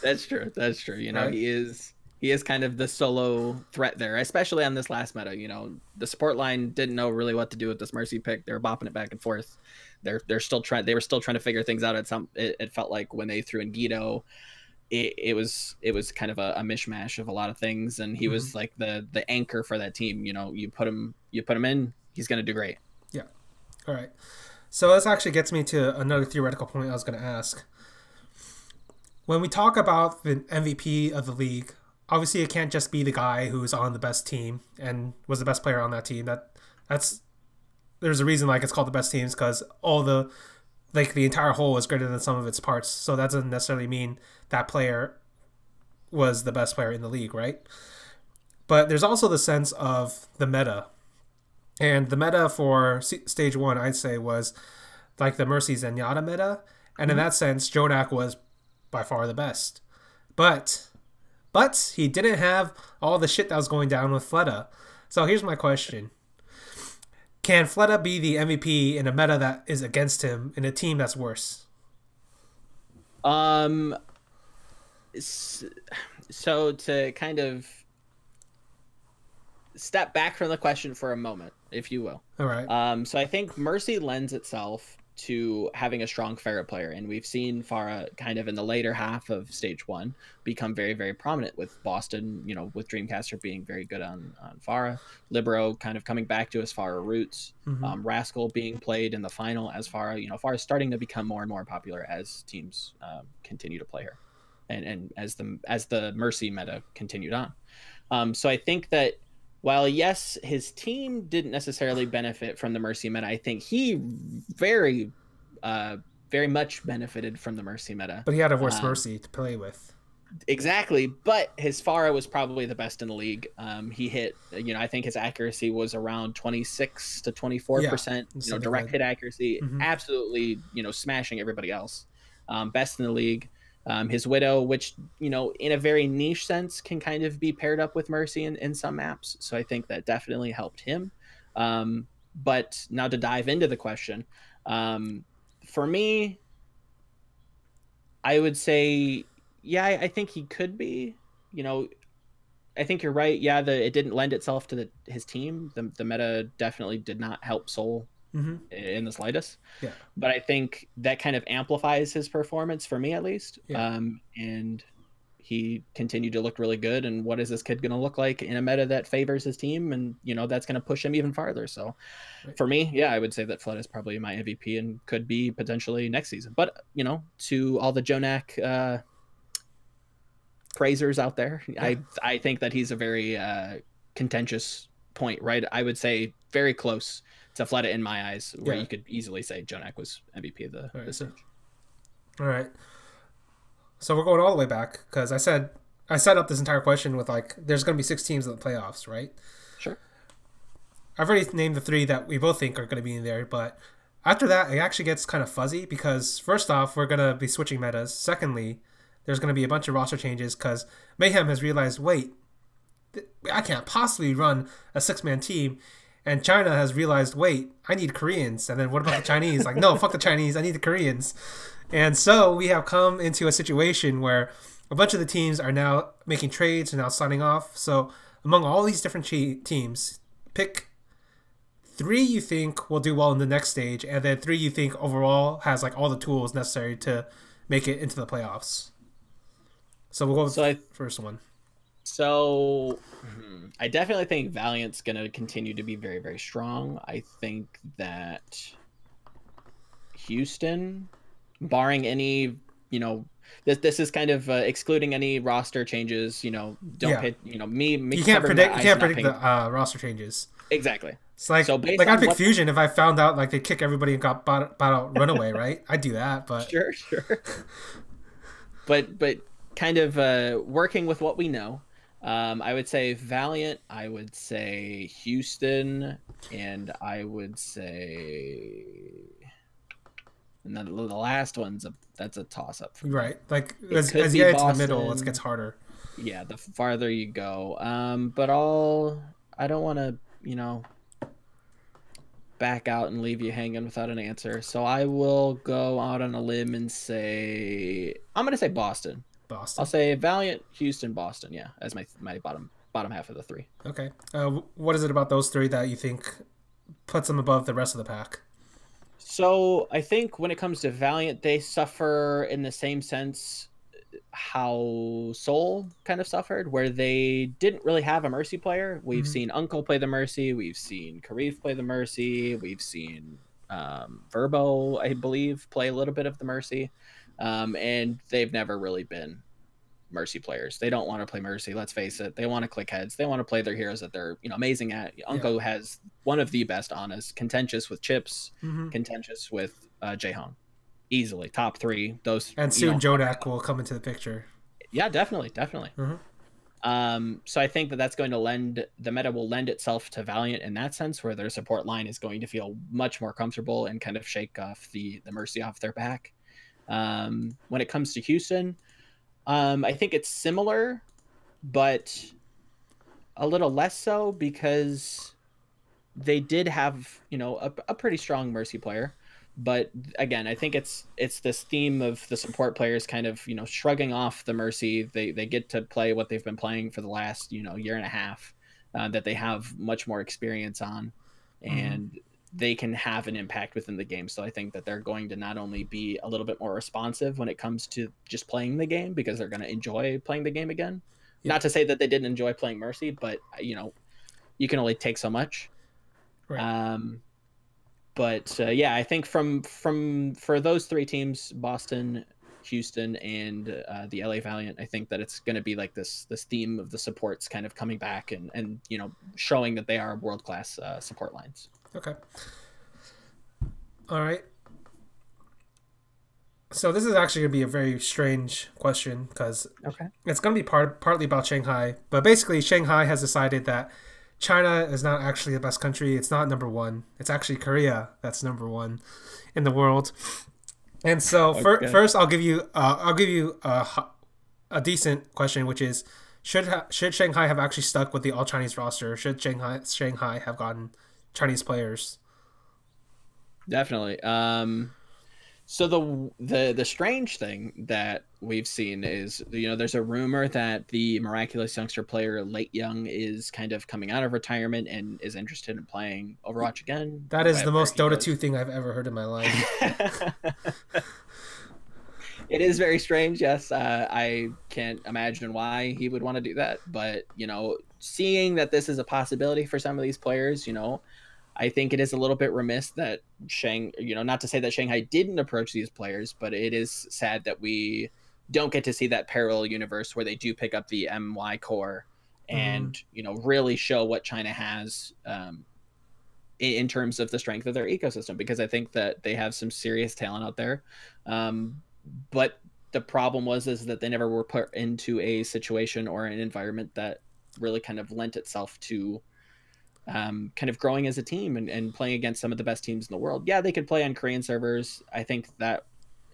That's true. That's true. You know, right? He is kind of the solo threat there, especially on this last meta. You know, the support line didn't know really what to do with this Mercy pick. They were bopping it back and forth. They were still trying to figure things out. It felt like when they threw in Guido, it was kind of a mishmash of a lot of things, and he was like the anchor for that team. You know, you put him in, he's gonna do great. Yeah. All right. So this actually gets me to another theoretical point I was going to ask. When we talk about the MVP of the league, obviously it can't just be the guy who's on the best team and was the best player on that team. There's a reason like it's called the best teams, because all the entire whole is greater than some of its parts. So that doesn't necessarily mean that player was the best player in the league, right? But there's also the sense of the meta. And the meta for stage 1, I'd say, was like the Mercy Zenyatta meta. And in that sense, Jonak was by far the best. But he didn't have all the shit that was going down with Fleta. So here's my question. Can Fleta be the MVP in a meta that is against him in a team that's worse? So to kind of step back from the question for a moment, if you will. All right. So I think Mercy lends itself to having a strong Pharah player, and we've seen Pharah kind of in the later half of stage 1 become very, very prominent, with Boston, you know, with Dreamcaster being very good on Pharah, Libero kind of coming back to his Pharah roots, Rascal being played in the final as Pharah. You know, Pharah is starting to become more and more popular as teams continue to play her, and as the Mercy meta continued on. So I think that while, yes, his team didn't necessarily benefit from the Mercy meta, I think he very much benefited from the Mercy meta. But he had a worse Mercy to play with. Exactly, but his Pharah was probably the best in the league. He hit, you know, I think his accuracy was around 26 to 24%. You know, direct hit accuracy, absolutely, you know, smashing everybody else. Best in the league. His Widow, which, you know, in a very niche sense, can kind of be paired up with Mercy in some maps. So I think that definitely helped him. But now to dive into the question, for me, I would say, yeah, I think he could be. You know, I think you're right. Yeah, it didn't lend itself to his team. The meta definitely did not help Soul in the slightest. Yeah. But I think that kind of amplifies his performance, for me at least. Yeah. And he continued to look really good. And what is this kid going to look like in a meta that favors his team? And, you know, that's going to push him even farther. So for me, yeah, I would say that Flood is probably my MVP and could be potentially next season. But, you know, to all the Jonak praisers out there, yeah. I think that he's a very contentious point, right? I would say very close to Fleta in my eyes, where you could easily say Jonak was MVP of the stage. All right. So we're going all the way back, because I set up this entire question with, like, there's going to be 6 teams in the playoffs, right? Sure. I've already named the 3 that we both think are going to be in there, but after that, it actually gets kind of fuzzy, because first off, we're going to be switching metas. Secondly, there's going to be a bunch of roster changes, because Mayhem has realized, wait, I can't possibly run a 6-man team. And China has realized, wait, I need Koreans. And then what about the Chinese? Like, no, fuck the Chinese. I need the Koreans. And so we have come into a situation where a bunch of the teams are now making trades and now signing off. So among all these different teams, pick 3 you think will do well in the next stage, and then 3 you think overall has like all the tools necessary to make it into the playoffs. So we'll go with the first one. So I definitely think Valiant's going to continue to be very, very strong. I think that Houston, barring any, you know, This is kind of excluding any roster changes. Don't Yeah, pay. Me covering my you eyes, can't not predict the paying roster changes. exactly. It's So based like I'd on pick what Fusion if I found out like they kick everybody and got bought out Runaway, right? I'd do that, but sure, sure. But kind of working with what we know, I would say Valiant, I would say Houston, and I would say, and then the last one's that's a toss up for me. right. Like It could as you be get into the middle, it gets Boston. harder. Yeah, the farther you go. But I don't want to, back out and leave you hanging without an answer. So I will go out on a limb and say I'm gonna say Boston. I'll Boston. say Valiant, Houston, Boston. Yeah, as my bottom half of the three. Okay. What is it about those three that you think puts them above the rest of the pack? So I think when it comes to Valiant, they suffer in the same sense how Soul kind of suffered, where they didn't really have a Mercy player. We've Mm-hmm. seen Uncle play the Mercy, we've seen Karif play the Mercy, we've seen Verbo, I believe, play a little bit of the Mercy, and they've never really been Mercy players. They don't want to play Mercy. Let's face it. They want to click heads. They want to play their heroes that they're amazing at. Yeah. Unko has one of the best Anas, contentious with Chips, Mm-hmm. contentious with Jaehong, easily top three. Those And soon Jonak will come into the picture. yeah, definitely, definitely. So I think that's going to the meta will lend itself to Valiant in that sense, where their support line is going to feel much more comfortable and kind of shake off the Mercy off their back. When it comes to Houston, I think it's similar, but a little less so because they did have a pretty strong Mercy player. But again, I think it's this theme of the support players kind of shrugging off the Mercy. They get to play what they've been playing for the last year and a half, that they have much more experience on, and they can have an impact within the game. So I think that they're going to not only be a little bit more responsive when it comes to just playing the game, because they're going to enjoy playing the game again. Yeah. Not to say that they didn't enjoy playing Mercy, but you can only take so much. Right. But yeah, I think for those three teams, Boston, Houston, and the LA Valiant, I think that it's going to be like this theme of the supports kind of coming back and showing that they are world class support lines. Okay. All right. So this is actually going to be a very strange question because Okay. it's going to be partly about Shanghai, but basically Shanghai has decided that China is not actually the best country. It's not number one. It's actually Korea that's number one in the world. And so Okay. first, I'll give you a decent question, which is should Shanghai have actually stuck with the all Chinese roster? Should Shanghai have gotten Chinese players? Definitely. So the strange thing that we've seen is there's a rumor that the miraculous youngster player Late Young is kind of coming out of retirement and is interested in playing Overwatch again. That is the wherever most he Dota goes. 2 thing I've ever heard in my life. It is very strange. Yes, I can't imagine why he would want to do that. But seeing that this is a possibility for some of these players, I think it is a little bit remiss that not to say that Shanghai didn't approach these players, but it is sad that we don't get to see that parallel universe where they do pick up the MY core and really show what China has in terms of the strength of their ecosystem, because I think that they have some serious talent out there. But the problem is that they never were put into a situation or an environment that really kind of lent itself to kind of growing as a team and playing against some of the best teams in the world. Yeah, they could play on Korean servers. I think that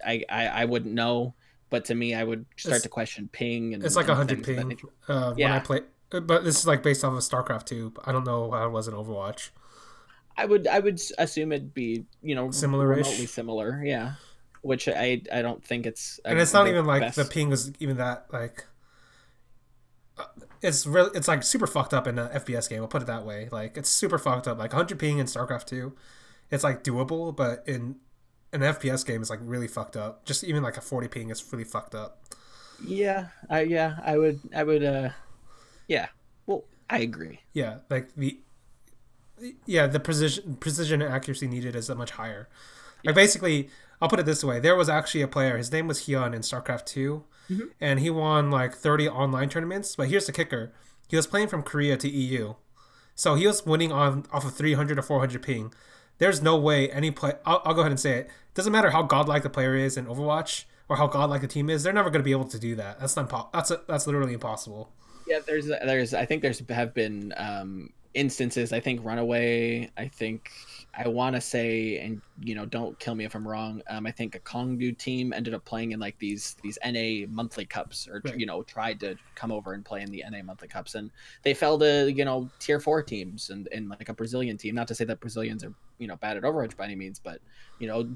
I wouldn't know, but to me, I would start to question ping and It's like and 100 things of that ping nature. when I play, but this is like based off of StarCraft 2. I don't know how it was in Overwatch. I would assume it'd be Similar-ish. remotely similar. Yeah, which I don't think it's And it's not the even like best. the ping was even that like. It's really it's like super fucked up in an FPS game. I'll put it that way. Like it's super fucked up. Like 100 ping in StarCraft 2, it's like doable, but in an FPS game, it's like really fucked up. Just even like a 40 ping is really fucked up. Yeah, I would yeah. Well, I agree. Yeah, like the precision and accuracy needed is much higher. Like Yeah. basically, I'll put it this way: there was actually a player. His name was Hyun in StarCraft 2, Mhm. and he won like 30 online tournaments. But here's the kicker: he was playing from Korea to EU, so he was winning on off of 300 or 400 ping. There's no way any play. I'll go ahead and say it. Doesn't matter how godlike the player is in Overwatch or how godlike the team is. They're never going to be able to do that. That's literally impossible. Yeah, there's I think there's have been instances. I think Runaway. I think I want to say, and don't kill me if I'm wrong. I think a Kongdu team ended up playing in like these NA monthly cups, or Right. tried to come over and play in the NA monthly cups, and they fell to tier 4 teams and like a Brazilian team. Not to say that Brazilians are bad at Overwatch by any means, but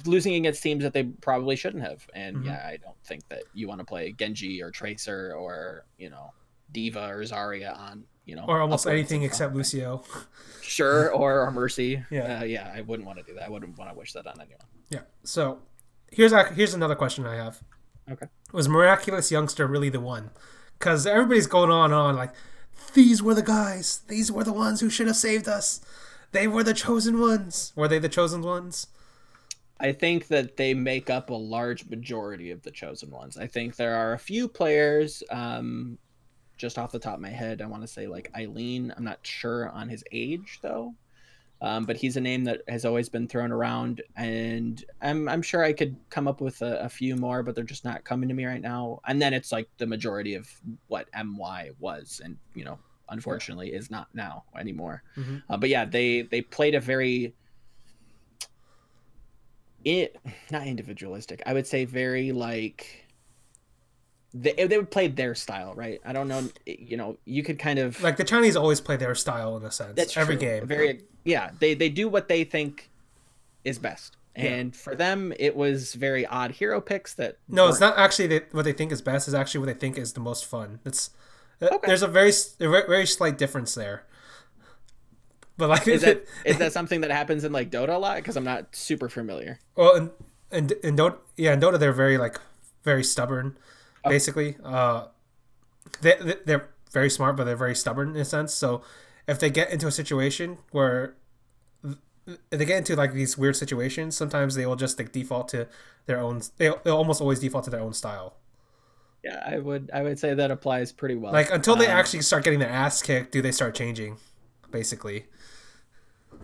losing against teams that they probably shouldn't have. And Mm-hmm. yeah, I don't think that you want to play Genji or Tracer or Diva or Zarya on Or almost upwards anything of except 100. Lucio. Sure, or Mercy. Yeah. Yeah, I wouldn't want to do that. I wouldn't want to wish that on anyone. Yeah. So here's another question I have. Okay. Was Miraculous Youngster really the one? Because everybody's going on and on like, these were the guys. These were the ones who should have saved us. They were the chosen ones. Were they the chosen ones? I think that they make up a large majority of the chosen ones. I think there are a few players, just off the top of my head, I want to say like Eileen. I'm not sure on his age though. But he's a name that has always been thrown around, and I'm sure I could come up with a few more, but they're just not coming to me right now. And then it's like the majority of what MY was, and unfortunately is not now anymore. Mm-hmm. But yeah, they played a very not individualistic. I would say very like they would play their style, right? I don't know, you could kind of Like the Chinese always play their style in a sense. that's Every true. game. Very yeah, they do what they think is best. Yeah. And for them, it was very odd hero picks that No, it's not actually what they think is best. It's actually what they think is the most fun. It's okay. There's a very slight difference there. But like, Is that something that happens in like Dota a lot? Because I'm not super familiar. well, in Dota, yeah, in Dota they're very stubborn. Oh. Basically, they're very smart, but they're very stubborn in a sense. So if they get into a situation where if they get into like these weird situations, sometimes they will just like default to their own. They'll almost always default to their own style. Yeah, I would say that applies pretty well. Like until they actually start getting their ass kicked, do they start changing? Basically,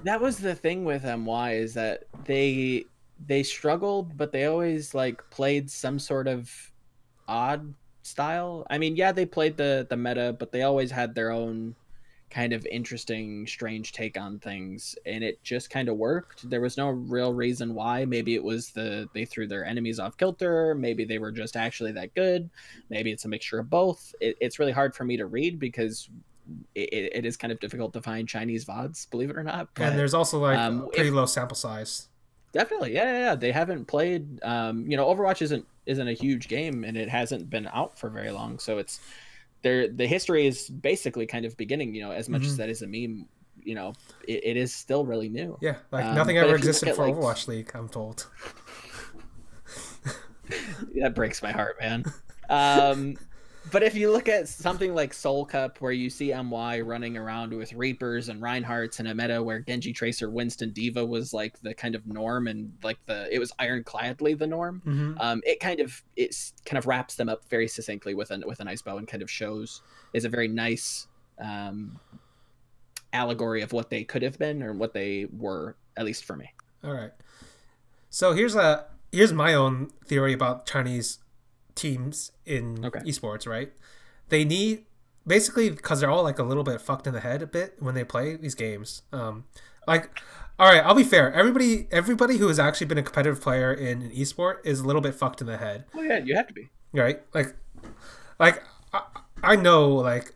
that was the thing with MY is that they struggled, but they always like played some sort of odd style. I mean, yeah, they played the meta, but they always had their own kind of interesting, strange take on things, and it just kind of worked. There was no real reason why. Maybe it was they threw their enemies off kilter. Maybe they were just actually that good. Maybe it's a mixture of both. It's really hard for me to read because it is kind of difficult to find Chinese VODs, believe it or not. But, and there's also like a pretty low sample size. Definitely, yeah. They haven't played. Overwatch isn't a huge game, and it hasn't been out for very long. So it's the history is basically kind of beginning. As much as that is a meme, it is still really new. Yeah, like nothing ever existed for Overwatch League, I'm told. That breaks my heart, man. But if you look at something like Soul Cup, where you see MY running around with Reapers and Reinhardts in a meta where Genji, Tracer, Winston, Diva was like the kind of norm, and like it was ironcladly the norm. Mm-hmm. It kind of wraps them up very succinctly with a nice bow, and kind of is a very nice allegory of what they could have been or what they were, at least for me. All right. So here's my own theory about Chinese teams in esports, right? They need basically because they're all like a little bit fucked in the head a bit when they play these games. Like, all right, I'll be fair. Everybody who has actually been a competitive player in an esport is a little bit fucked in the head. Oh yeah, you have to be. Right? Like I know, like,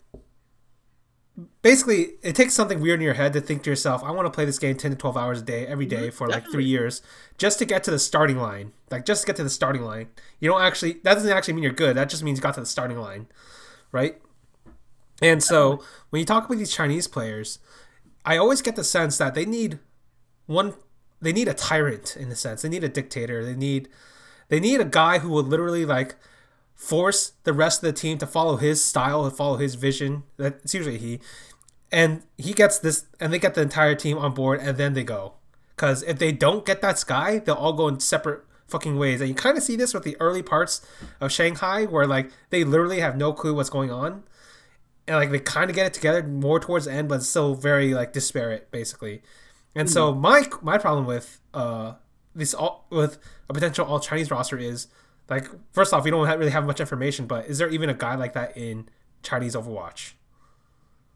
basically it takes something weird in your head to think to yourself, I want to play this game 10 to 12 hours a day every day for like 3 years just to get to the starting line. Like, just to get to the starting line. That doesn't actually mean you're good. That just means you got to the starting line, right? And so when you talk about these Chinese players, I always get the sense that they need a tyrant in a sense. They need a dictator. They need a guy who will literally like force the rest of the team to follow his style and follow his vision. That's usually he. And he gets this, and they get the entire team on board, and then they go. Because if they don't get that guy, they'll all go in separate fucking ways. And you kind of see this with the early parts of Shanghai, where like they literally have no clue what's going on, and like they kind of get it together more towards the end, but it's still very like disparate, basically. And so my problem with this all with a potential all Chinese roster is like, first off, we don't really have much information, but is there even a guy like that in Chinese Overwatch?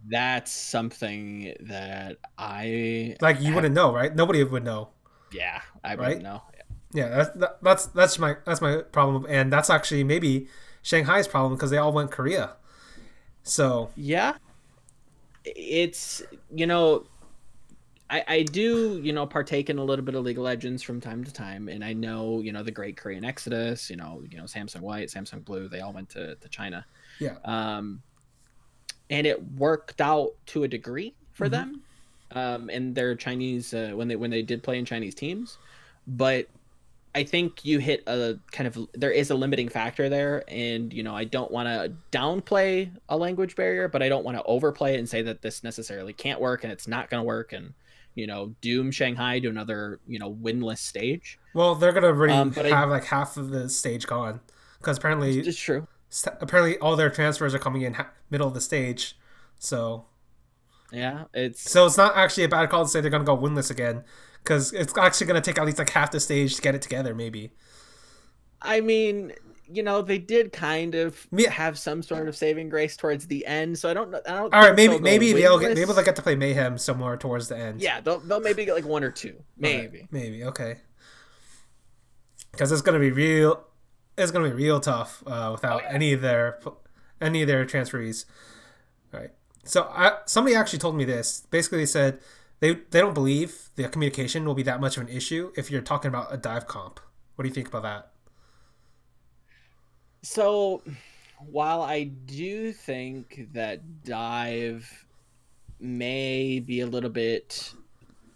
That's something that I Like you have. wouldn't know, right? Nobody would know, Yeah, I wouldn't right? know. Yeah, that's my problem, and that's actually maybe Shanghai's problem because they all went Korea. So Yeah, it's you know I do partake in a little bit of League of Legends from time to time, and I know the Great Korean Exodus. Samsung White, Samsung Blue. They all went to China. yeah, Um, and it worked out to a degree for hmm them, and their Chinese when they did play in Chinese teams, but I think you hit a kind of there is a limiting factor there, and I don't want to downplay a language barrier, but I don't want to overplay it and say that this necessarily can't work and it's not going to work, and doom Shanghai to another winless stage. well, they're gonna already But I have like half of the stage gone because apparently it's true. all their transfers are coming in middle of the stage. So Yeah, it's so it's not actually a bad call to say they're gonna go winless again because it's actually gonna take at least like half the stage to get it together, maybe. I mean, they did kind of Yeah. have some sort of saving grace towards the end, so I don't know. I don't All right, think maybe they'll go maybe they'll winless. get to play Mayhem somewhere towards the end. Yeah, they'll maybe get like one or two, All right, maybe. maybe okay, because it's gonna be real. It's gonna be real tough Oh without yeah. any of their transferees. All right. So somebody actually told me this. Basically, they said they don't believe the communication will be that much of an issue if you're talking about a dive comp. What do you think about that? So, while I do think that dive may be a little bit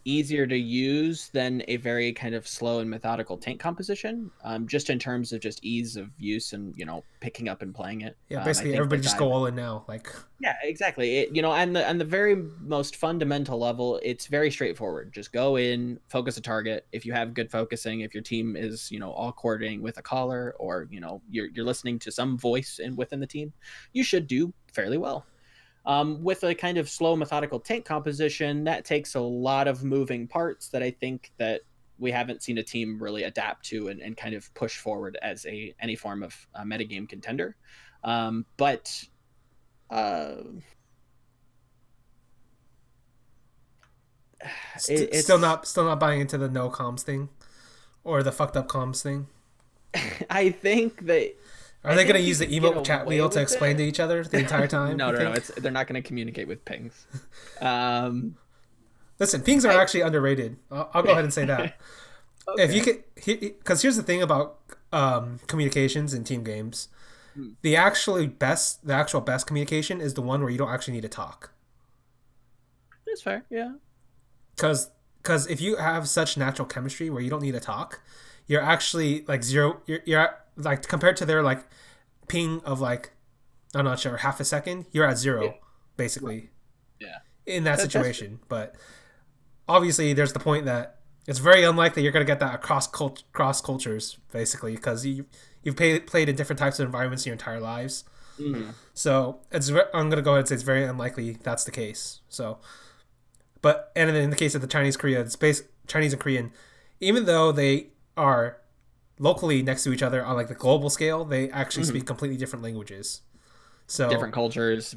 easier to use than a very kind of slow and methodical tank composition, just in terms of just ease of use and picking up and playing it. Yeah, I basically think everybody that just dive. go all in now. Like, Yeah, exactly. And the very most fundamental level, it's very straightforward. Just go in, focus a target. If you have good focusing, if your team is all coordinating with a caller, or you're listening to some voice within the team, you should do fairly well. With a kind of slow, methodical tank composition, that takes a lot of moving parts that I think that we haven't seen a team really adapt to and kind of push forward as any form of metagame contender. But uh, still it's not buying into the no comms thing or the fucked up comms thing. I think that Are I they gonna think you use the could get emote chat away wheel to with explain to it. each other the entire time? No, You no, no. think? They're not going to communicate with pings. Um, Listen, pings are I actually underrated. I'll go ahead and say that. If you okay. could, because here's the thing about communications in team games, Hmm. the actual best communication is the one where you don't actually need to talk. That's fair. Yeah. Because if you have such natural chemistry where you don't need to talk, you're actually like zero. You're at, like compared to their like ping of like I'm not sure half a second, you're at Yeah. zero Right. basically Yeah. in that That's true. situation. But obviously, there's the point that it's very unlikely you're going to get that across cross cultures basically because played in different types of environments your entire lives. Mhm. So I'm going to go ahead and say it's very unlikely that's the case. So, but and in the case of the Chinese Korea, Chinese and Korean, even though they are locally next to each other on like the global scale, they actually speak Mhm. completely different languages. So Different cultures.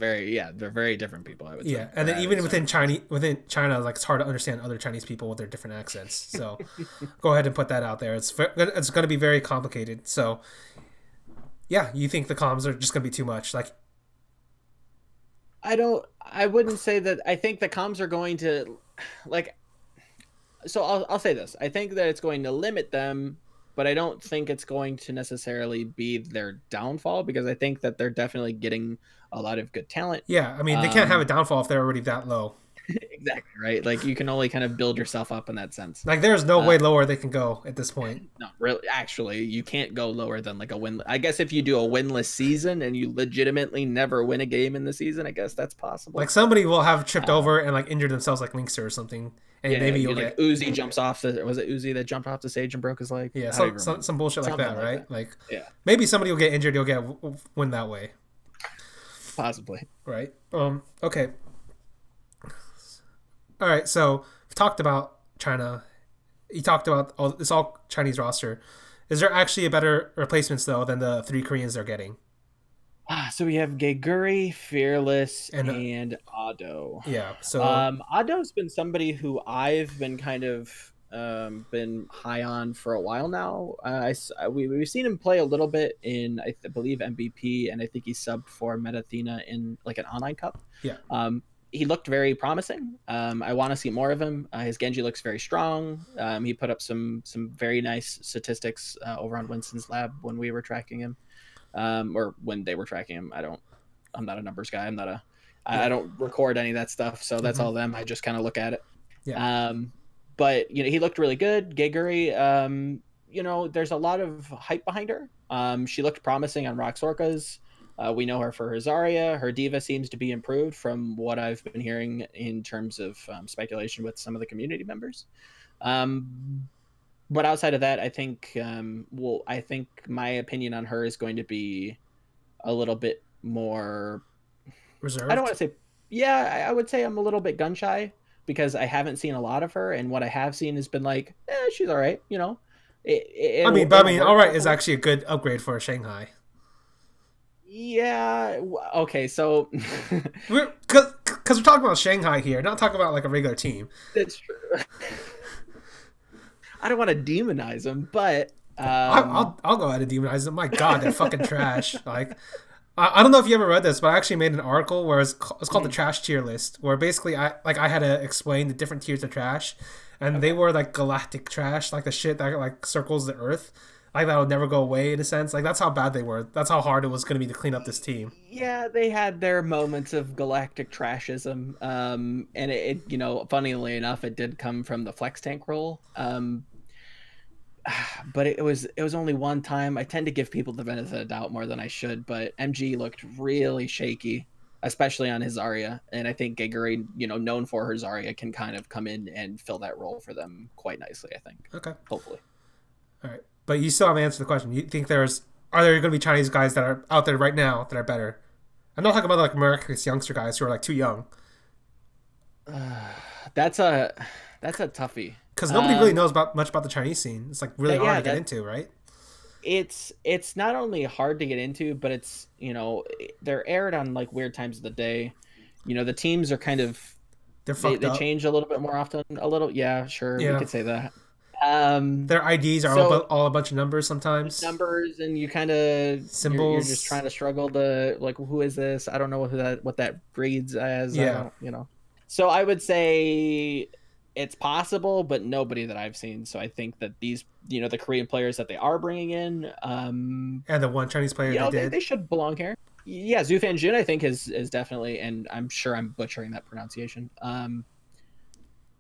They're very different people. I would say, yeah, and or then I would even assume. within China, like it's hard to understand other Chinese people with their different accents. So go ahead and put that out there. It's going to be very complicated. So yeah, you think the comms are just going to be too much? Like I don't. I wouldn't say that. I think the comms are going to, like. So I'll say this. I think that it's going to limit them, but I don't think it's going to necessarily be their downfall, because I think that they're definitely getting a lot of good talent. yeah, I mean they can't have a Um, downfall if they're already that low. Exactly, right? Like you can only kind of build yourself up in that sense. Like there's no Uh, way lower they can go at this point. no, really, actually, you can't go lower than like a win. I guess if you do a winless season and you legitimately never win a game in the season, I guess that's Like possible. somebody will have tripped Um, over and like injured themselves like Linkster or something, and yeah, maybe you'll you like get Uzi jumps off the was it Uzi that jumped off the stage and broke his leg? yeah I don't some even some, remember. some bullshit like Something that, like right? that. Like Yeah, maybe somebody will get injured, you'll get win that way, possibly. right? Okay. All right. So we've talked about China. You talked about all Chinese roster. Is there actually a better replacements though than the three Koreans they're getting? So we have Geguri, Fearless, And and Ado. yeah, so Ado's been somebody who I've been kind of been high on for a while now. We've seen him play a little bit in believe MVP, and I think he subbed for Metathena in like an online cup. yeah, He looked very promising. I want to see more of him. His Genji looks very strong. He put up some very nice statistics over on Winston's lab when we were tracking him, or when they were tracking him. I'm not a numbers guy. I yeah, don't record any of that stuff, so that's hmm, all them. I just kind of look at it. yeah. Um, but he looked really good. Geguri, there's a lot of hype behind her. She looked promising on Rox Orcas. We know her for her Zarya. Her diva seems to be improved from what I've been hearing in terms of speculation with some of the community members. But outside of that, I think my opinion on her is going to be a little bit more. I don't Reserved. want to say, yeah, I would say I'm a little bit gun shy because I haven't seen a lot of her, and what I have seen has been like, she's all right, I it'll mean, all work. right is actually a good upgrade for Shanghai. Yeah. Okay. So Because we're talking about Shanghai here, not talking about like a regular team. that's true. I don't want to demonize them, but I'll go ahead and demonize them. My God, they're fucking trash. Like I don't know if you ever read this, but I actually made an article where it's called the trash tier list, where basically I had to explain the different tiers of trash, and they okay. were like galactic trash, like the shit that like circles the Earth, like that'll never go away in a sense. Like that's how bad they were. That's how hard it was going to be to clean up this team. Yeah, they had their moments of galactic trashism, and funnily enough, it did come from the flex tank role. But it was only one time. I tend to give people the benefit of the doubt more than I should, but MG looked really shaky, especially on his Zarya, and I think Geguri, known for her Zarya, can kind of come in and fill that role for them quite nicely. I think, Okay, hopefully. all right, but you still haven't answered the question. You think are there going to be Chinese guys that are out there right now that are better? I'm not talking about like America's youngster guys who are like too young, That's a toughie. because nobody really knows much about the Chinese scene. It's like really hard Yeah, to get into, right? it's not only hard to get into, but it's they're aired on like weird times of the day. The teams are kind of They're they, fucked they up. change a little bit more often. A little, yeah, sure, we Yeah, could say that. their IDs are So all a bunch of numbers sometimes, numbers, and you're just trying symbols. to struggle to like, who is this? I don't know what that reads as. I Yeah, don't. So I would say it's possible, but nobody that I've seen. So I think that these, the Korean players that they are bringing in, and the one Chinese player they they did. should belong here. Yeah, Zufan Jun, I think is definitely, and I'm sure I'm butchering that pronunciation.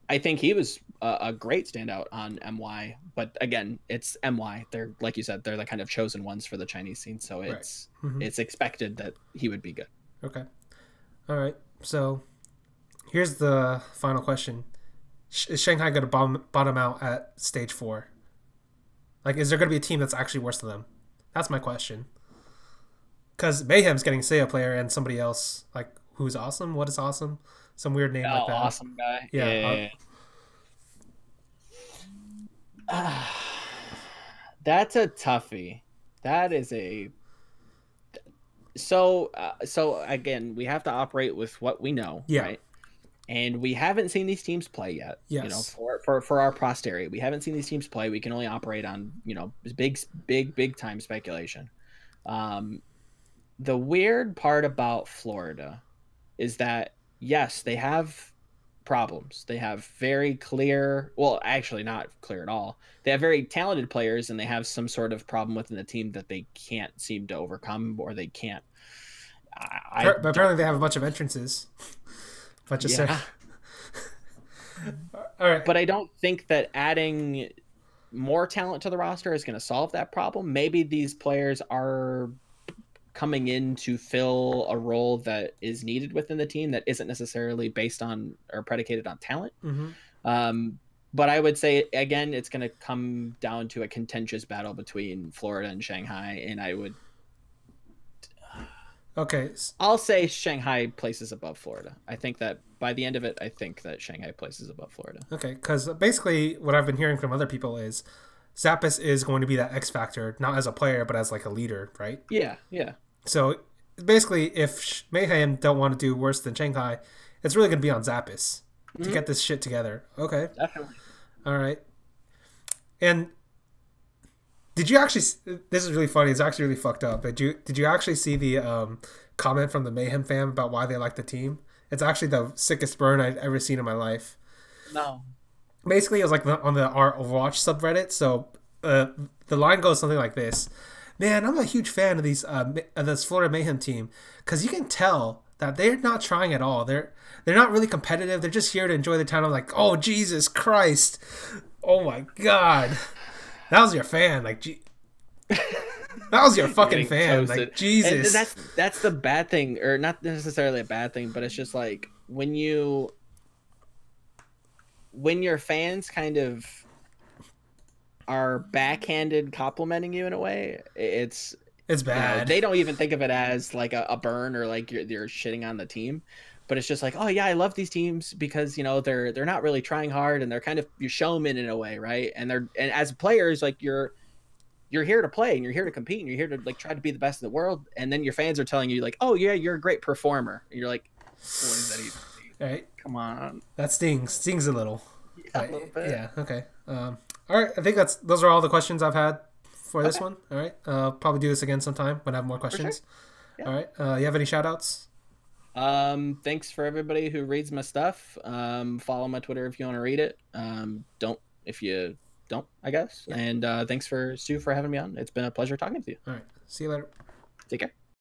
I think he was a great standout on MY, but again, it's MY. They're, like you said, they're the kind of chosen ones for the Chinese scene, so Right. it's expected that he would be good. Okay. All right. So here's the final question: Is Shanghai going to bottom out at stage 4? Like, is there going to be a team that's actually worse than them? That's my question. Because Mayhem's getting Seiya player and somebody else like who's awesome. What is awesome? Some weird name Oh, like that. awesome guy. Yeah. Yeah. That's a toughie. That is a so again, we have to operate with what we know, Yeah. right? And we haven't seen these teams play yet. Yes. For our posterity, we haven't seen these teams play. We can only operate on big time speculation. Um, the weird part about Florida is that yes, they have problems. They have very clear, well, actually not clear at all. They have very talented players, and they have some sort of problem within the team that they can't seem to overcome, or they can't. But apparently they have a bunch of entrances. Bunch of Yeah. All right. But I don't think that adding more talent to the roster is going to solve that problem. Maybe these players are coming in to fill a role that is needed within the team that isn't necessarily based on or predicated on talent. Mm-hmm. But I would say, again, it's going to come down to a contentious battle between Florida and Shanghai. And Okay. I'll say Shanghai places above Florida. I think that by the end of it, I think that Shanghai places above Florida. Okay, because basically what I've been hearing from other people is Zappis is going to be that X factor, not as a player, but as like a leader, right? Yeah, yeah. So basically, if Mayhem don't want to do worse than Shanghai, it's really going to be on Zappis to get this shit together. Okay. Definitely. All right. And did you actually? This is really funny. It's actually really fucked up. Did you actually see the comment from the Mayhem fan about why they like the team? It's actually the sickest burn I've ever seen in my life. No. Basically, it was like on the Overwatch subreddit. So the line goes something like this: "Man, I'm a huge fan of this Florida Mayhem team because you can tell that they're not trying at all. They're not really competitive. They're just here to enjoy the time." I'm like, "Oh Jesus Christ! Oh my God!" That was your fan, like, that was your fucking fan, toasted. like, Jesus. And that's the bad thing, or not necessarily a bad thing, but it's just like when your fans kind of are backhanded complimenting you in a way, it's bad. They don't even think of it as like a burn or like you're shitting on the team. But it's just like, oh yeah, I love these teams because they're not really trying hard and they're kind of your showmen in a way, right? And as players, like you're here to play and you're here to compete and you're here to like try to be the best in the world. And then your fans are telling you like, oh yeah, you're a great performer. And you're like, what does that even mean? Right? Come on, that stings a little. Yeah, a little bit. Yeah. Okay. All right. I think those are all the questions I've had for this one. All right. Probably do this again sometime when I have more questions. Sure. Yeah. All right. You have any shout outs? Thanks for everybody who reads my stuff. Follow my Twitter if you want to read it. Don't if you don't, I guess. Yeah. And thanks for Stu for having me on. It's been a pleasure talking to you. All right. See you later. Take care.